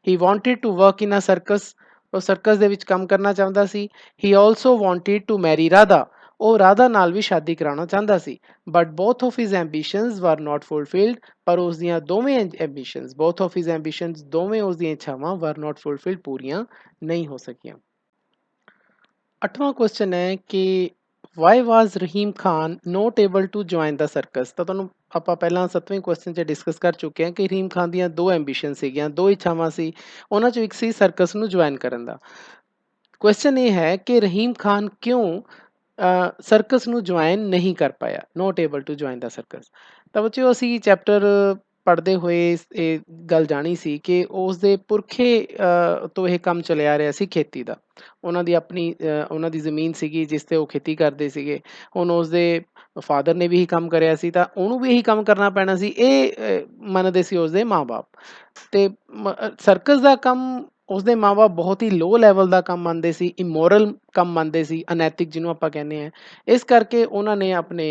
He wanted to work in a circus, ਉਹ ਸਰਕਸ ਦੇ ਵਿੱਚ ਕੰਮ ਕਰਨਾ ਚਾਹੁੰਦਾ ਸੀ। He also wanted to marry Radha, ਉਹ ਰਾਧਾ ਨਾਲ ਵੀ ਸ਼ਾਦੀ ਕਰਾਉਣਾ ਚਾਹੁੰਦਾ ਸੀ। But both of his ambitions were not fulfilled, ਪਰ ਉਸਦੀਆਂ ਦੋਵੇਂ ambitions, both of his ambitions, ਦੋਵੇਂ ਉਸਦੀਆਂ ਇੱਛਾਵਾਂ ਵਰ ਨਾਟ ਫੁਲਫਿਲਡ, ਪੂਰੀਆਂ ਨਹੀਂ ਹੋ ਸਕੀਆਂ। 8ਵਾਂ ਕੁਐਸਚਨ ਹੈ ਕਿ why was Rahim Khan not able to join the circus? ਤਾਂ ਤੁਹਾਨੂੰ ਆਪਾਂ ਪਹਿਲਾਂ 7ਵੇਂ ਕੁਐਸਚਨ 'ਚ ਡਿਸਕਸ ਕਰ ਚੁੱਕੇ ਹਾਂ ਕਿ ਰਹੀਮ ਖਾਨ ਦੀਆਂ 2 ਐਂਬੀਸ਼ਨ ਸੀਗੀਆਂ, 2 ਇੱਛਾਵਾਂ ਸੀ। ਉਹਨਾਂ 'ਚੋਂ ਇੱਕ ਸੀ ਸਰਕਸ ਨੂੰ ਜੁਆਇਨ ਕਰਨ ਦਾ। ਕੁਐਸਚਨ ਇਹ ਹੈ ਕਿ ਰਹੀਮ ਖਾਨ ਕਿਉਂ ਸਰਕਸ ਨੂੰ ਜੁਆਇਨ ਨਹੀਂ ਕਰ ਪਾਇਆ, not able to join the circus? ਤਾਂ ਬੱਚਿਓ ਅਸੀਂ ਚੈਪਟਰ ਪੜ੍ਹਦੇ ਹੋਏ ਇਹ ਗੱਲ ਜਾਣੀ ਸੀ ਕਿ ਉਸਦੇ ਪੁਰਖੇ ਤੋਂ ਇਹ ਕੰਮ ਚੱਲਿਆ ਆ ਰਿਹਾ ਸੀ ਖੇਤੀ ਦਾ। ਉਹਨਾਂ ਦੀ ਆਪਣੀ ਉਹਨਾਂ ਦੀ ਜ਼ਮੀਨ ਸੀਗੀ ਜਿਸ 'ਤੇ ਉਹ ਖੇਤੀ ਕਰਦੇ ਸੀਗੇ। ਹੁਣ ਉਸਦੇ ਫਾਦਰ ਨੇ ਵੀ ਇਹੀ ਕੰਮ ਕਰਿਆ ਸੀ, ਤਾਂ ਉਹਨੂੰ ਵੀ ਇਹੀ ਕੰਮ ਕਰਨਾ ਪੈਣਾ ਸੀ, ਇਹ ਮੰਨਦੇ ਸੀ ਉਸਦੇ ਮਾਂ-ਬਾਪ। ਅਤੇ ਸਰਕਸ ਦਾ ਕੰਮ ਉਸਦੇ ਮਾਂ-ਬਾਪ ਬਹੁਤ ਹੀ ਲੋਅ ਲੈਵਲ ਦਾ ਕੰਮ ਮੰਨਦੇ ਸੀ, ਇਮੋਰਲ ਕੰਮ ਮੰਨਦੇ ਸੀ, ਅਨੈਤਿਕ ਜਿਹਨੂੰ ਆਪਾਂ ਕਹਿੰਦੇ ਹਾਂ। ਇਸ ਕਰਕੇ ਉਹਨਾਂ ਨੇ ਆਪਣੇ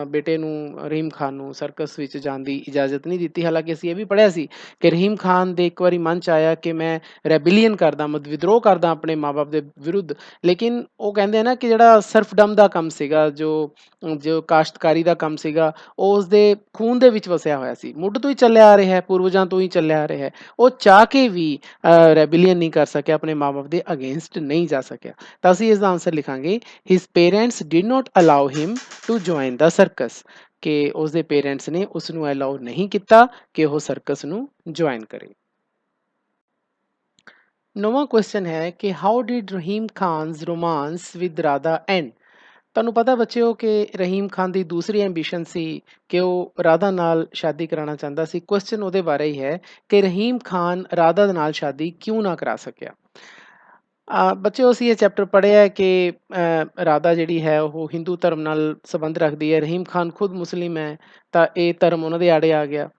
ਬੇਟੇ ਨੂੰ, ਰਹੀਮ ਖਾਨ ਨੂੰ, ਸਰਕਸ ਵਿੱਚ ਜਾਣ ਦੀ ਇਜਾਜ਼ਤ ਨਹੀਂ ਦਿੱਤੀ। ਹਾਲਾਂਕਿ ਅਸੀਂ ਇਹ ਵੀ ਪੜ੍ਹਿਆ ਸੀ ਕਿ ਰਹੀਮ ਖਾਨ ਦੇ ਇੱਕ ਵਾਰੀ ਮਨ 'ਚ ਆਇਆ ਕਿ ਮੈਂ ਰੈਬੇਲੀਅਨ ਕਰਦਾ, ਵਿਦਰੋਹ ਕਰਦਾ ਆਪਣੇ ਮਾਂ-ਬਾਪ ਦੇ ਵਿਰੁੱਧ। ਲੇਕਿਨ ਉਹ ਕਹਿੰਦੇ ਆ ਨਾ ਕਿ ਜਿਹੜਾ ਸਰਫਡਮ ਦਾ ਕੰਮ ਸੀਗਾ, ਜੋ ਕਾਸ਼ਤਕਾਰੀ ਦਾ ਕੰਮ ਸੀਗਾ, ਉਹ ਉਸਦੇ ਖੂਨ ਦੇ ਵਿੱਚ ਵਸਿਆ ਹੋਇਆ ਸੀ, ਮੁੱਢ ਤੋਂ ਹੀ ਚੱਲਿਆ ਆ ਰਿਹਾ ਹੈ, ਪੂਰਵਜਾਂ ਤੋਂ ਹੀ ਚੱਲਿਆ ਆ ਰਿਹਾ ਹੈ। ਉਹ ਚਾਹ ਕੇ ਵੀ ਰੈਬੇਲੀਅਨ ਨਹੀਂ ਕਰ ਸਕਿਆ, ਆਪਣੇ ਮਾਂ-ਬਾਪ ਦੇ ਅਗੇਂਸਟ ਨਹੀਂ ਜਾ ਸਕਿਆ। ਤਾਂ ਅਸੀਂ ਇਸਦਾ ਆਂਸਰ ਲਿਖਾਂਗੇ his parents did not allow him to join the circus, ਕਿ ਉਸਦੇ ਪੇਰੈਂਟਸ ਨੇ ਉਸ ਨੂੰ ਅਲਾਓ ਨਹੀਂ ਕੀਤਾ ਕਿ ਉਹ ਸਰਕਸ ਨੂੰ ਜੁਆਇਨ ਕਰੇ। 9ਵਾਂ ਕੁਐਸਚਨ ਹੈ ਕਿ how did Rahim Khan's romance with Radha end? ਤੁਹਾਨੂੰ ਪਤਾ ਬੱਚਿਓ ਕਿ ਰਹੀਮ ਖਾਨ ਦੀ ਦੂਸਰੀ ਐਂਬੀਸ਼ਨ ਸੀ ਕਿ ਉਹ ਰਾਧਾ ਨਾਲ ਸ਼ਾਦੀ ਕਰਾਉਣਾ ਚਾਹੁੰਦਾ ਸੀ। ਕੁਐਸਚਨ ਉਹਦੇ ਬਾਰੇ ਹੀ ਹੈ ਕਿ ਰਹੀਮ ਖਾਨ ਰਾਧਾ ਦੇ ਨਾਲ ਸ਼ਾਦੀ ਕਿਉਂ ਨਾ ਕਰਾ ਸਕਿਆ? ਬੱਚਿਓ ਅਸੀਂ ਇਹ ਚੈਪਟਰ ਪੜ੍ਹਿਆ ਹੈ ਕਿ ਰਾਧਾ ਜਿਹੜੀ ਹੈ ਉਹ ਹਿੰਦੂ ਧਰਮ ਨਾਲ ਸੰਬੰਧ ਰੱਖਦੀ ਹੈ, ਰਹੀਮ ਖਾਨ ਖੁਦ ਮੁਸਲਿਮ ਹੈ, ਤਾਂ ਇਹ ਧਰਮ ਉਹਨਾਂ ਦੇ ਆੜੇ ਆ ਗਿਆ।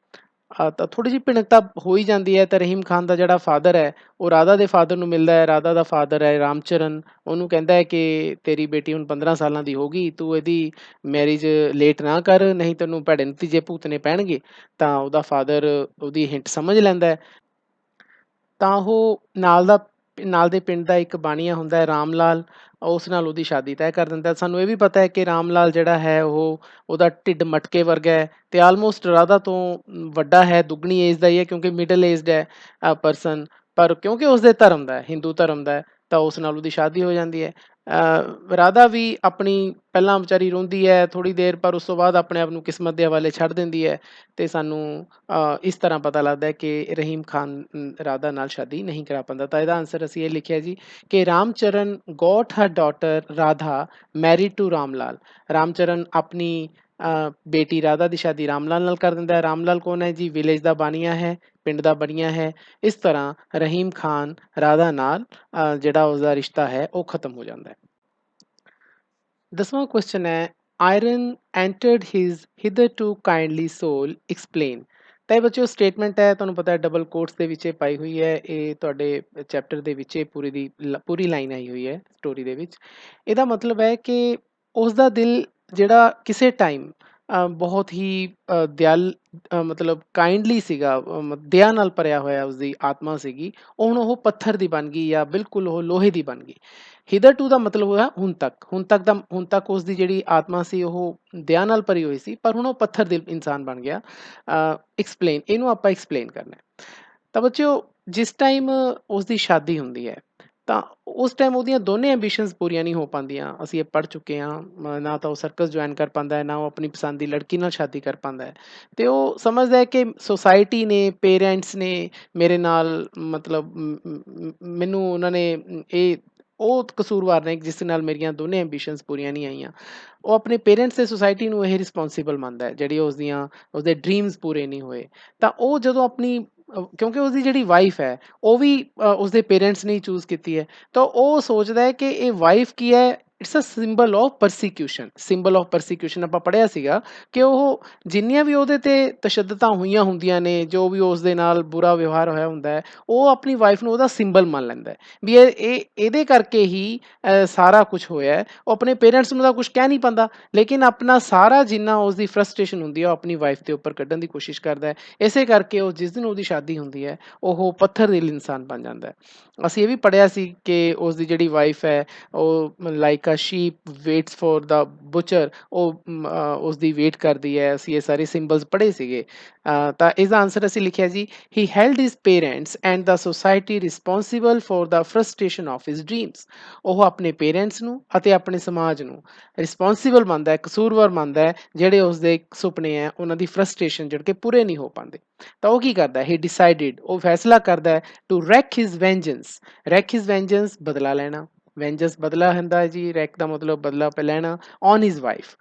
ਤਾਂ ਥੋੜ੍ਹੀ ਜਿਹੀ ਭਿੰਨਤਾ ਹੋ ਹੀ ਜਾਂਦੀ ਹੈ। ਤਾਂ ਰਹੀਮ ਖਾਨ ਦਾ ਜਿਹੜਾ ਫਾਦਰ ਹੈ ਉਹ ਰਾਧਾ ਦੇ ਫਾਦਰ ਨੂੰ ਮਿਲਦਾ ਹੈ। ਰਾਧਾ ਦਾ ਫਾਦਰ ਹੈ ਰਾਮਚਰਨ, ਉਹਨੂੰ ਕਹਿੰਦਾ ਹੈ ਕਿ ਤੇਰੀ ਬੇਟੀ ਹੁਣ 15 ਸਾਲਾਂ ਦੀ ਹੋ ਗਈ, ਤੂੰ ਇਹਦੀ ਮੈਰਿਜ ਲੇਟ ਨਾ ਕਰ, ਨਹੀਂ ਤੈਨੂੰ ਭੈੜੇ ਨਤੀਜੇ ਭੁਗਤਣੇ ਪੈਣਗੇ। ਤਾਂ ਉਹਦਾ ਫਾਦਰ ਉਹਦੀ ਹਿੰਟ ਸਮਝ ਲੈਂਦਾ ਹੈ, ਤਾਂ ਉਹ ਨਾਲ ਦੇ ਪਿੰਡ ਦਾ ਇੱਕ ਬਾਣੀਆ ਹੁੰਦਾ ਹੈ ਰਾਮ ਲਾਲ, ਉਸ ਨਾਲ ਉਹਦੀ ਸ਼ਾਦੀ ਤੈਅ ਕਰ ਦਿੰਦਾ। ਸਾਨੂੰ ਇਹ ਵੀ ਪਤਾ ਹੈ ਕਿ ਰਾਮ ਲਾਲ ਜਿਹੜਾ ਹੈ ਉਹਦਾ ਢਿੱਡ ਮਟਕੇ ਵਰਗਾ ਹੈ, ਅਤੇ ਆਲਮੋਸਟ ਰਾਧਾ ਤੋਂ ਵੱਡਾ ਹੈ, ਦੁੱਗਣੀ ਏਜ ਦਾ ਹੀ ਹੈ, ਕਿਉਂਕਿ ਮਿਡਲ ਏਜਡ ਹੈ ਪਰਸਨ। ਪਰ ਕਿਉਂਕਿ ਉਸਦੇ ਧਰਮ ਦਾ ਹੈ, ਹਿੰਦੂ ਧਰਮ ਦਾ ਹੈ, ਤਾਂ ਉਸ ਨਾਲ ਉਹਦੀ ਸ਼ਾਦੀ ਹੋ ਜਾਂਦੀ ਹੈ। ਰਾਧਾ ਵੀ ਆਪਣੀ ਪਹਿਲਾਂ ਵਿਚਾਰੀ ਰੋਂਦੀ ਹੈ ਥੋੜ੍ਹੀ ਦੇਰ, ਪਰ ਉਸ ਤੋਂ ਬਾਅਦ ਆਪਣੇ ਆਪ ਨੂੰ ਕਿਸਮਤ ਦੇ ਹਵਾਲੇ ਛੱਡ ਦਿੰਦੀ ਹੈ ਤੇ ਸਾਨੂੰ ਇਸ ਤਰ੍ਹਾਂ ਪਤਾ ਲੱਗਦਾ ਹੈ ਕਿ ਰਹੀਮ ਖਾਨ ਰਾਧਾ ਨਾਲ ਸ਼ਾਦੀ ਨਹੀਂ ਕਰਾ ਪਾਉਂਦਾ। ਤਾਂ ਇਹਦਾ ਆਂਸਰ ਅਸੀਂ ਇਹ ਲਿਖਿਆ ਜੀ ਕਿ Ramcharan got her daughter Radha married to Ram Lal. Ramcharan ਆਪਣੀ ਬੇਟੀ ਰਾਧਾ ਦੀ ਸ਼ਾਦੀ ਰਾਮ ਲਾਲ ਨਾਲ ਕਰ ਦਿੰਦਾ ਹੈ। ਰਾਮ ਲਾਲ ਕੌਣ ਹੈ ਜੀ? ਵਿਲੇਜ ਦਾ ਬਾਨੀਆ ਹੈ, ਪਿੰਡ ਦਾ ਬਣੀਆ ਹੈ। ਇਸ ਤਰ੍ਹਾਂ ਰਹੀਮ ਖਾਨ ਰਾਧਾ ਨਾਲ ਜਿਹੜਾ ਉਸਦਾ ਰਿਸ਼ਤਾ ਹੈ ਉਹ ਖਤਮ ਹੋ ਜਾਂਦਾ ਹੈ। 10ਵਾਂ ਕੁਐਸਚਨ ਹੈ, ਆਇਰਨ ਐਂਟਰਡ ਹਿਜ਼ ਹਿਦਰਟੂ ਕਾਈਂਡਲੀ ਸੋਲ ਐਕਸਪਲੇਨ। ਤਾਂ ਇਹ ਬੱਚਿਓ ਸਟੇਟਮੈਂਟ ਹੈ, ਤੁਹਾਨੂੰ ਪਤਾ ਹੈ ਡਬਲ ਕੋਟਸ ਦੇ ਵਿੱਚ ਇਹ ਪਾਈ ਹੋਈ ਹੈ। ਇਹ ਤੁਹਾਡੇ ਚੈਪਟਰ ਦੇ ਵਿੱਚ ਇਹ ਪੂਰੀ ਲਾਈਨ ਆਈ ਹੋਈ ਹੈ ਸਟੋਰੀ ਦੇ ਵਿੱਚ। ਇਹਦਾ ਮਤਲਬ ਹੈ ਕਿ ਉਸ ਦਾ ਦਿਲ ਜਿਹੜਾ ਕਿਸੇ ਟਾਈਮ ਬਹੁਤ ਹੀ ਮਤਲਬ ਕਾਈਂਡਲੀ ਸੀਗਾ, ਦਇਆ ਨਾਲ ਭਰਿਆ ਹੋਇਆ ਉਸਦੀ ਆਤਮਾ ਸੀਗੀ, ਹੁਣ ਉਹ ਪੱਥਰ ਦੀ ਬਣ ਗਈ ਜਾਂ ਬਿਲਕੁਲ ਉਹ ਲੋਹੇ ਦੀ ਬਣ ਗਈ। ਹਿਦਰ ਟੂ ਦਾ ਮਤਲਬ ਹੋਇਆ ਹੁਣ ਤੱਕ ਉਸਦੀ ਜਿਹੜੀ ਆਤਮਾ ਸੀ ਉਹ ਦਇਆ ਨਾਲ ਭਰੀ ਹੋਈ ਸੀ, ਪਰ ਹੁਣ ਉਹ ਪੱਥਰ ਦੇ ਇਨਸਾਨ ਬਣ ਗਿਆ। ਐਕਸਪਲੇਨ, ਇਹਨੂੰ ਆਪਾਂ ਐਕਸਪਲੇਨ ਕਰਨਾ। ਤਾਂ ਬੱਚਿਓ ਜਿਸ ਟਾਈਮ ਉਸਦੀ ਸ਼ਾਦੀ ਹੁੰਦੀ ਹੈ ਤਾਂ ਉਸ ਟਾਈਮ ਉਹਦੀਆਂ ਦੋਨੇ ਐਂਬੀਸ਼ਨਸ ਪੂਰੀਆਂ ਨਹੀਂ ਹੋ ਪਾਉਂਦੀਆਂ। ਅਸੀਂ ਇਹ ਪੜ੍ਹ ਚੁੱਕੇ ਹਾਂ, ਨਾ ਤਾਂ ਉਹ ਸਰਕਸ ਜੁਆਇਨ ਕਰ ਪਾਉਂਦਾ ਹੈ, ਨਾ ਉਹ ਆਪਣੀ ਪਸੰਦ ਦੀ ਲੜਕੀ ਨਾਲ ਸ਼ਾਦੀ ਕਰ ਪਾਉਂਦਾ ਹੈ। ਤੇ ਉਹ ਸਮਝਦਾ ਹੈ ਕਿ ਸੋਸਾਇਟੀ ਨੇ, ਪੇਰੈਂਟਸ ਨੇ ਮੇਰੇ ਨਾਲ ਮਤਲਬ ਮੈਨੂੰ ਉਹਨਾਂ ਨੇ ਇਹ ਉਹ ਕਸੂਰਵਾਰ ਨੇ ਜਿਸ ਨਾਲ ਮੇਰੀਆਂ ਦੋਨੇ ਐਂਬੀਸ਼ਨਸ ਪੂਰੀਆਂ ਨਹੀਂ ਆਈਆਂ। ਉਹ ਆਪਣੇ ਪੇਰੈਂਟਸ ਤੇ ਸੋਸਾਇਟੀ ਨੂੰ ਇਹ ਰਿਸਪੋਂਸੀਬਲ ਮੰਨਦਾ ਹੈ ਜਿਹੜੀ ਉਸਦੇ ਡ੍ਰੀਮਸ ਪੂਰੇ ਨਹੀਂ ਹੋਏ। ਤਾਂ ਉਹ ਜਦੋਂ ਆਪਣੀ ਕਿਉਂਕਿ ਉਸਦੀ ਜਿਹੜੀ ਵਾਈਫ ਹੈ ਉਹ ਵੀ ਉਸਦੇ ਪੇਰੈਂਟਸ ਨੇ ਹੀ ਚੂਜ਼ ਕੀਤੀ ਹੈ, ਤਾਂ ਉਹ ਸੋਚਦਾ ਹੈ ਕਿ ਇਹ ਵਾਈਫ ਕੀ ਹੈ, it's a symbol of persecution ਆਪਾਂ ਪੜ੍ਹਿਆ ਸੀਗਾ ਕਿ ਉਹ ਜਿੰਨੀਆਂ ਵੀ ਉਹਦੇ ਤੇ ਤਸ਼ੱਦਦਾਂ ਹੋਈਆਂ ਹੁੰਦੀਆਂ ਨੇ, ਜੋ ਵੀ ਉਸਦੇ ਨਾਲ ਬੁਰਾ ਵਿਵਹਾਰ ਹੋਇਆ ਹੁੰਦਾ ਹੈ, ਉਹ ਆਪਣੀ ਵਾਈਫ ਨੂੰ ਉਹਦਾ ਸਿੰਬਲ ਮੰਨ ਲੈਂਦਾ ਹੈ ਵੀ ਇਹਦੇ ਕਰਕੇ ਹੀ ਸਾਰਾ ਕੁਝ ਹੋਇਆ। ਉਹ ਆਪਣੇ ਪੇਰੈਂਟਸ ਨੂੰ ਤਾਂ ਕੁਝ ਕਹਿ ਨਹੀਂ ਪਾਉਂਦਾ, ਲੇਕਿਨ ਆਪਣਾ ਸਾਰਾ ਜਿੰਨਾ ਉਸਦੀ ਫਰਸਟ੍ਰੇਸ਼ਨ ਹੁੰਦੀ ਹੈ ਉਹ ਆਪਣੀ ਵਾਈਫ ਦੇ ਉੱਪਰ ਕੱਢਣ ਦੀ ਕੋਸ਼ਿਸ਼ ਕਰਦਾ ਹੈ। ਇਸੇ ਕਰਕੇ ਉਹ ਜਿਸ ਦਿਨ ਉਹਦੀ ਸ਼ਾਦੀ ਹੁੰਦੀ ਹੈ ਉਹ ਪੱਥਰ ਦਿਲ ਇਨਸਾਨ ਬਣ ਜਾਂਦਾ ਹੈ। ਅਸੀਂ ਇਹ ਵੀ ਪੜ੍ਹਿਆ ਸੀ ਕਿ ਉਸਦੀ ਜਿਹੜੀ ਵਾਈਫ ਹੈ ਉਹ like a sheep waits for the butcher, ਉਹ ਉਸਦੀ ਵੇਟ ਕਰਦੀ ਹੈ। ਅਸੀਂ ਇਹ ਸਾਰੇ ਸਿੰਬਲਸ ਪੜ੍ਹੇ ਸੀਗੇ। ਤਾਂ ਇਸਦਾ ਆਂਸਰ ਅਸੀਂ ਲਿਖਿਆ ਜੀ, he held his parents and the society responsible for the frustration of his dreams. ਉਹ ਆਪਣੇ ਪੇਰੈਂਟਸ ਨੂੰ ਅਤੇ ਆਪਣੇ ਸਮਾਜ ਨੂੰ ਰਿਸਪੋਂਸੀਬਲ ਮੰਨਦਾ ਹੈ, ਕਸੂਰਵਾਰ ਮੰਨਦਾ ਹੈ ਜਿਹੜੇ ਉਸਦੇ ਸੁਪਨੇ ਹੈ ਉਹਨਾਂ ਦੀ ਫਰਸਟ੍ਰੇਸ਼ਨ ਜਿਹੜੇ ਕਿ ਪੂਰੇ ਨਹੀਂ ਹੋ ਪਾਉਂਦੇ। ਤਾਂ ਉਹ ਕੀ ਕਰਦਾ, ਹੀ ਡਿਸਾਈਡਡ, ਉਹ ਫੈਸਲਾ ਕਰਦਾ ਹੈ ਟੂ ਰੈਕ ਹਿਜ਼ ਵੈਂਜੈਂਸ, ਬਦਲਾ ਲੈਣਾ। ਵੈਂਜੈਂਸ ਬਦਲਾ ਹੁੰਦਾ ਹੈ ਜੀ, ਰੈਕ ਦਾ ਮਤਲਬ ਬਦਲਾ ਲੈਣਾ, ਔਨ ਹਿਜ਼ ਵਾਈਫ।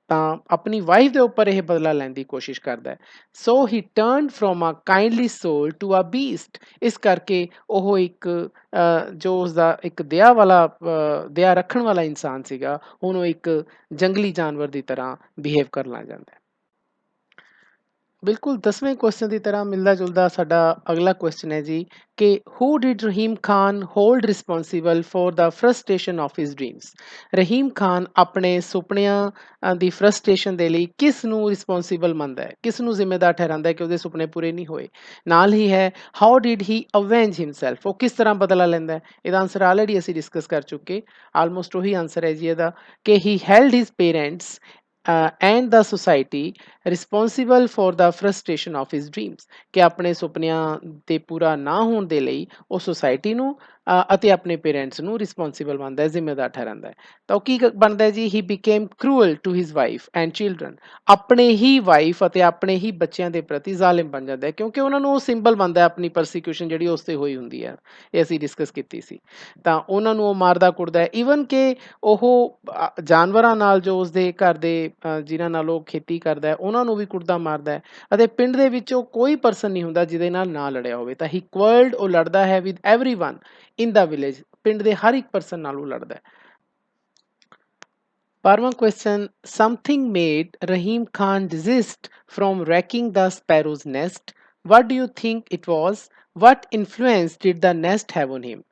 ਤਾਂ ਆਪਣੀ ਵਾਈਫ ਦੇ ਉੱਪਰ ਇਹ ਬਦਲਾ ਲੈਣ ਦੀ ਕੋਸ਼ਿਸ਼ ਕਰਦਾ ਹੈ। So he turned from a kindly soul to a beast. ਇਸ ਕਰਕੇ ਉਹ ਇੱਕ ਜੋ ਉਸਦਾ ਇੱਕ ਦਇਆ ਰੱਖਣ ਵਾਲਾ ਇਨਸਾਨ ਸੀਗਾ, ਹੁਣ ਉਹ ਇੱਕ ਜੰਗਲੀ ਜਾਨਵਰ ਦੀ ਤਰ੍ਹਾਂ ਬਿਹੇਵ ਕਰਨ ਲੱਗ ਜਾਂਦਾ ਹੈ। ਬਿਲਕੁਲ 10ਵੇਂ ਕੁਐਸਚਨ ਦੀ ਤਰ੍ਹਾਂ ਮਿਲਦਾ ਜੁਲਦਾ ਸਾਡਾ ਅਗਲਾ ਕੁਐਸਚਨ ਹੈ ਜੀ ਕਿ who did Rahim Khan hold responsible for the frustration of his dreams. Rahim Khan ਆਪਣੇ ਸੁਪਨਿਆਂ ਦੀ ਫਰਸਟ੍ਰੇਸ਼ਨ ਦੇ ਲਈ ਕਿਸ ਨੂੰ ਰਿਸਪੋਂਸੀਬਲ ਮੰਨਦਾ ਹੈ, ਕਿਸ ਨੂੰ ਜ਼ਿੰਮੇਦਾਰ ਠਹਿਰਾਉਂਦਾ ਹੈ ਕਿ ਉਹਦੇ ਸੁਪਨੇ ਪੂਰੇ ਨਹੀਂ ਹੋਏ। ਨਾਲ ਹੀ ਹੈ ਹਾਊ ਡਿਡ ਹੀ ਅਵੈਂਜ ਹਿਮਸੈਲਫ, ਉਹ ਕਿਸ ਤਰ੍ਹਾਂ ਬਦਲਾ ਲੈਂਦਾ ਹੈ। ਇਹਦਾ ਆਂਸਰ ਆਲਰੇਡੀ ਅਸੀਂ ਡਿਸਕਸ ਕਰ ਚੁੱਕੇ, ਆਲਮੋਸਟ ਉਹੀ ਆਂਸਰ ਹੈ ਜੀ ਇਹਦਾ ਕਿ he held his parents and the society responsible for the frustration of his dreams, ਕਿ ਆਪਣੇ ਸੁਪਨਿਆਂ ਤੇ ਪੂਰਾ ਨਾ ਹੋਣ ਦੇ ਲਈ ਉਹ ਸੋਸਾਇਟੀ ਨੂੰ ਅਤੇ ਆਪਣੇ ਪੇਰੈਂਟਸ ਨੂੰ ਰਿਸਪੋਂਸੀਬਲ ਮੰਨਦਾ ਹੈ, ਜ਼ਿੰਮੇਦਾਰ ਠਹਿਰਾਉਂਦਾ ਹੈ। ਤਾਂ ਉਹ ਕੀ ਬਣਦਾ ਜੀ, he became cruel to his wife and children, ਆਪਣੇ ਹੀ ਵਾਈਫ ਅਤੇ ਆਪਣੇ ਹੀ ਬੱਚਿਆਂ ਦੇ ਪ੍ਰਤੀ ਜ਼ਾਲਿਮ ਬਣ ਜਾਂਦਾ ਹੈ, ਕਿਉਂਕਿ ਉਹਨਾਂ ਨੂੰ ਉਹ ਸਿੰਬਲ ਮੰਨਦਾ ਹੈ ਆਪਣੀ ਪਰਸੀਕਿਊਸ਼ਨ ਜਿਹੜੀ ਉਸ ਤੇ ਹੋਈ ਹੁੰਦੀ ਹੈ। ਇਹ ਅਸੀਂ ਡਿਸਕਸ ਕੀਤੀ ਸੀ। ਤਾਂ ਉਹਨਾਂ ਨੂੰ ਉਹ ਮਾਰਦਾ ਕੁੱਟਦਾ ਹੈ, ਈਵਨ ਕਿ ਉਹ ਜਾਨਵਰਾਂ ਨਾਲ ਜੋ ਉਸਦੇ ਘਰ ਦੇ ਜਿਨ੍ਹਾਂ ਨਾਲ ਉਹ ਖੇਤੀ ਕਰਦਾ ਹੈ ਉਹਨਾਂ ਨੂੰ ਵੀ ਕੁੱਟਦਾ ਮਾਰਦਾ ਹੈ। ਅਤੇ ਪਿੰਡ ਦੇ ਵਿੱਚੋਂ ਕੋਈ ਪਰਸਨ ਨਹੀਂ ਹੁੰਦਾ ਜਿਹਦੇ ਨਾਲ ਨਾ ਲੜਿਆ ਹੋਵੇ। ਤਾਂ ਹੀ ਕੁਅਰਲਡ, ਉਹ ਲੜਦਾ ਹੈ with everyone in the village, ਪਿੰਡ ਦੇ ਹਰ ਇੱਕ ਪਰਸਨ ਨਾਲ ਉਹ ਲੜਦਾ ਹੈ। 12ਵਾਂ question, something made Rahim Khan desist from wrecking the sparrow's nest, what do you think it was, what influence did the nest have on him।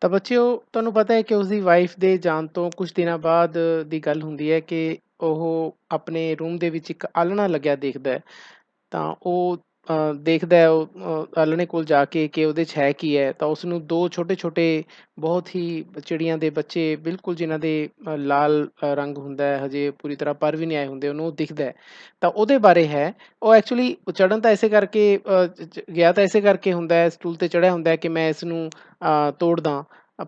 ਤਾਂ ਬੱਚਿਓ ਤੁਹਾਨੂੰ ਪਤਾ ਹੈ ਕਿ ਉਸਦੀ ਵਾਈਫ ਦੇ ਜਾਣ ਤੋਂ ਕੁਝ ਦਿਨਾਂ ਬਾਅਦ ਦੀ ਗੱਲ ਹੁੰਦੀ ਹੈ ਕਿ ਉਹ ਆਪਣੇ ਰੂਮ ਦੇ ਵਿੱਚ ਇੱਕ ਆਲ੍ਹਣਾ ਲੱਗਿਆ ਦੇਖਦਾ ਹੈ। ਤਾਂ ਉਹ ਦੇਖਦਾ ਹੈ ਉਹ ਆਲ੍ਹਣੇ ਕੋਲ ਜਾ ਕੇ ਕਿ ਉਹਦੇ 'ਚ ਹੈ ਕੀ ਹੈ, ਤਾਂ ਉਸਨੂੰ 2 ਛੋਟੇ-ਛੋਟੇ ਬਹੁਤ ਹੀ ਚਿੜੀਆਂ ਦੇ ਬੱਚੇ ਬਿਲਕੁਲ ਜਿਨ੍ਹਾਂ ਦੇ ਲਾਲ ਰੰਗ ਹੁੰਦਾ ਹੈ, ਹਜੇ ਪੂਰੀ ਤਰ੍ਹਾਂ ਪਰ ਵੀ ਨਹੀਂ ਆਏ ਹੁੰਦੇ, ਉਹਨੂੰ ਉਹ ਦਿਖਦਾ ਹੈ। ਤਾਂ ਉਹਦੇ ਬਾਰੇ ਹੈ। ਉਹ ਐਕਚੁਅਲੀ ਚੜ੍ਹਨ ਤਾਂ ਇਸੇ ਕਰਕੇ ਗਿਆ ਤਾਂ ਇਸੇ ਕਰਕੇ ਹੁੰਦਾ ਹੈ, ਸਟੂਲ ਤੇ ਚੜ੍ਹਿਆ ਹੁੰਦਾ ਹੈ ਕਿ ਮੈਂ ਇਸਨੂੰ ਤੋੜ ਦਾਂ।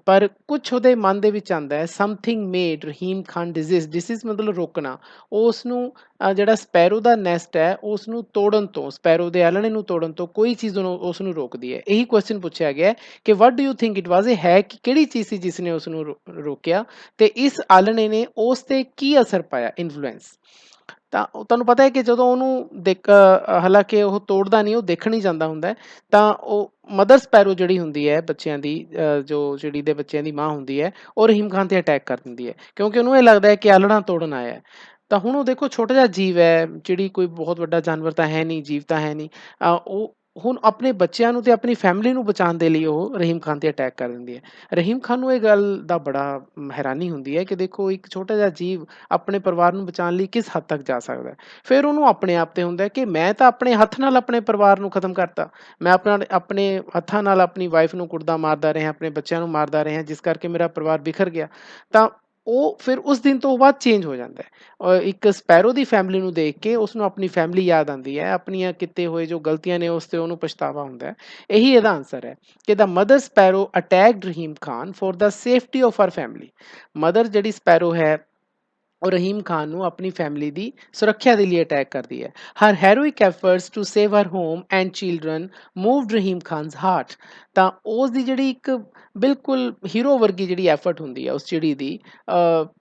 ਪਰ ਕੁਛ ਉਹਦੇ ਮਨ ਦੇ ਵਿੱਚ ਆਉਂਦਾ ਹੈ, something made Rahim Khan desist, desist ਮਤਲਬ ਰੋਕਣਾ। ਉਹ ਉਸਨੂੰ ਜਿਹੜਾ ਸਪੈਰੋ ਦਾ ਨੈਸਟ ਹੈ ਉਸਨੂੰ ਤੋੜਨ ਤੋਂ, ਸਪੈਰੋ ਦੇ ਆਲ੍ਹਣੇ ਨੂੰ ਤੋੜਨ ਤੋਂ ਕੋਈ ਚੀਜ਼ ਉਸਨੂੰ ਰੋਕਦੀ ਹੈ। ਇਹੀ ਕੁਐਸਚਨ ਪੁੱਛਿਆ ਗਿਆ ਹੈ ਕਿ what do you think it was, ਇਹ ਹੈ ਕਿ ਕਿਹੜੀ ਚੀਜ਼ ਸੀ ਜਿਸ ਨੇ ਉਸਨੂੰ ਰੋਕਿਆ, ਤੇ ਇਸ ਆਲ੍ਹਣੇ ਨੇ ਉਸ ਤੇ ਕੀ ਅਸਰ ਪਾਇਆ, ਇਨਫਲੂਐਂਸ। ਤਾਂ ਤੁਹਾਨੂੰ ਪਤਾ ਹੈ ਕਿ ਜਦੋਂ ਉਹਨੂੰ ਹਾਲਾਂਕਿ ਉਹ ਤੋੜਦਾ ਨਹੀਂ, ਉਹ ਦੇਖਣ ਹੀ ਜਾਂਦਾ ਹੁੰਦਾ ਹੈ, ਤਾਂ ਉਹ ਮਦਰ ਸਪੈਰੋ ਜਿਹੜੀ ਹੁੰਦੀ ਹੈ ਬੱਚਿਆਂ ਦੀ, ਜੋ ਚਿੜੀ ਦੇ ਬੱਚਿਆਂ ਦੀ ਮਾਂ ਹੁੰਦੀ ਹੈ, ਉਹ ਰਹੀਮ ਖਾਨ ਤੇ ਅਟੈਕ ਕਰ ਦਿੰਦੀ ਹੈ, ਕਿਉਂਕਿ ਉਹਨੂੰ ਇਹ ਲੱਗਦਾ ਹੈ ਕਿ ਆਲ੍ਹਣਾ ਤੋੜਨ ਆਇਆ ਹੈ। ਤਾਂ ਹੁਣ ਉਹ ਦੇਖੋ ਛੋਟਾ ਜਿਹਾ ਜੀਵ ਹੈ, ਚਿੜੀ ਕੋਈ ਬਹੁਤ ਵੱਡਾ ਜਾਨਵਰ ਤਾਂ ਹੈ ਨਹੀਂ, ਜੀਵ ਤਾਂ ਹੈ ਨਹੀਂ। ਉਹ ਹੁਣ ਆਪਣੇ ਬੱਚਿਆਂ ਨੂੰ ਤੇ ਆਪਣੀ ਫੈਮਿਲੀ ਨੂੰ ਬਚਾਉਣ ਦੇ ਲਈ ਉਹ ਰਹੀਮ ਖਾਨ ਤੇ ਅਟੈਕ ਕਰ ਦਿੰਦੀ ਹੈ। ਰਹੀਮ ਖਾਨ ਨੂੰ ਇਹ ਗੱਲ ਦਾ ਬੜਾ ਹੈਰਾਨੀ ਹੁੰਦੀ ਹੈ ਕਿ ਦੇਖੋ ਇੱਕ ਛੋਟਾ ਜਿਹਾ ਜੀਵ ਆਪਣੇ ਪਰਿਵਾਰ ਨੂੰ ਬਚਾਉਣ ਲਈ ਕਿਸ ਹੱਦ ਤੱਕ ਜਾ ਸਕਦਾ ਹੈ। ਫਿਰ ਉਹਨੂੰ ਆਪਣੇ ਆਪ ਤੇ ਹੁੰਦਾ ਹੈ ਕਿ ਮੈਂ ਤਾਂ ਆਪਣੇ ਹੱਥ ਨਾਲ ਆਪਣੇ ਪਰਿਵਾਰ ਨੂੰ ਖਤਮ ਕਰਤਾ, ਮੈਂ ਆਪਣੇ ਹੱਥਾਂ ਨਾਲ ਆਪਣੀ ਵਾਈਫ ਨੂੰ ਕੁੱਟਦਾ ਮਾਰਦਾ ਰਿਹਾ, ਆਪਣੇ ਬੱਚਿਆਂ ਨੂੰ ਮਾਰਦਾ ਰਿਹਾ, ਜਿਸ ਕਰਕੇ ਮੇਰਾ ਪਰਿਵਾਰ ਬਿਖਰ ਗਿਆ। ਤਾਂ ਉਹ ਫਿਰ ਉਸ ਦਿਨ ਤੋਂ ਬਾਅਦ ਚੇਂਜ ਹੋ ਜਾਂਦਾ ਹੈ। ਇੱਕ ਸਪੈਰੋ ਦੀ ਫੈਮਿਲੀ ਨੂੰ ਦੇਖ ਕੇ ਉਸਨੂੰ ਆਪਣੀ ਫੈਮਿਲੀ ਯਾਦ ਆਉਂਦੀ ਹੈ, ਆਪਣੀਆਂ ਕੀਤੇ ਹੋਏ ਜੋ ਗਲਤੀਆਂ ਨੇ ਉਸ ਤੇ ਉਹਨੂੰ ਪਛਤਾਵਾ ਹੁੰਦਾ ਹੈ। ਇਹੀ ਇਹਦਾ ਆਂਸਰ ਹੈ ਕਿ the mother sparrow attacked Rahim Khan for the safety of her family. Mother ਜਿਹੜੀ ਸਪੈਰੋ ਹੈ ਉਹ ਰਹੀਮ ਖਾਨ ਨੂੰ ਆਪਣੀ ਫੈਮਿਲੀ ਦੀ ਸੁਰੱਖਿਆ ਦੇ ਲਈ ਅਟੈਕ ਕਰਦੀ ਹੈ। Her heroic efforts to save her home and children moved Rahim Khan's heart. ਤਾਂ ਉਸ ਦੀ ਜਿਹੜੀ ਇੱਕ ਬਿਲਕੁਲ ਹੀਰੋ ਵਰਗੀ ਜਿਹੜੀ ਐਫਰਟ ਹੁੰਦੀ ਹੈ ਉਸ ਚਿੜੀ ਦੀ,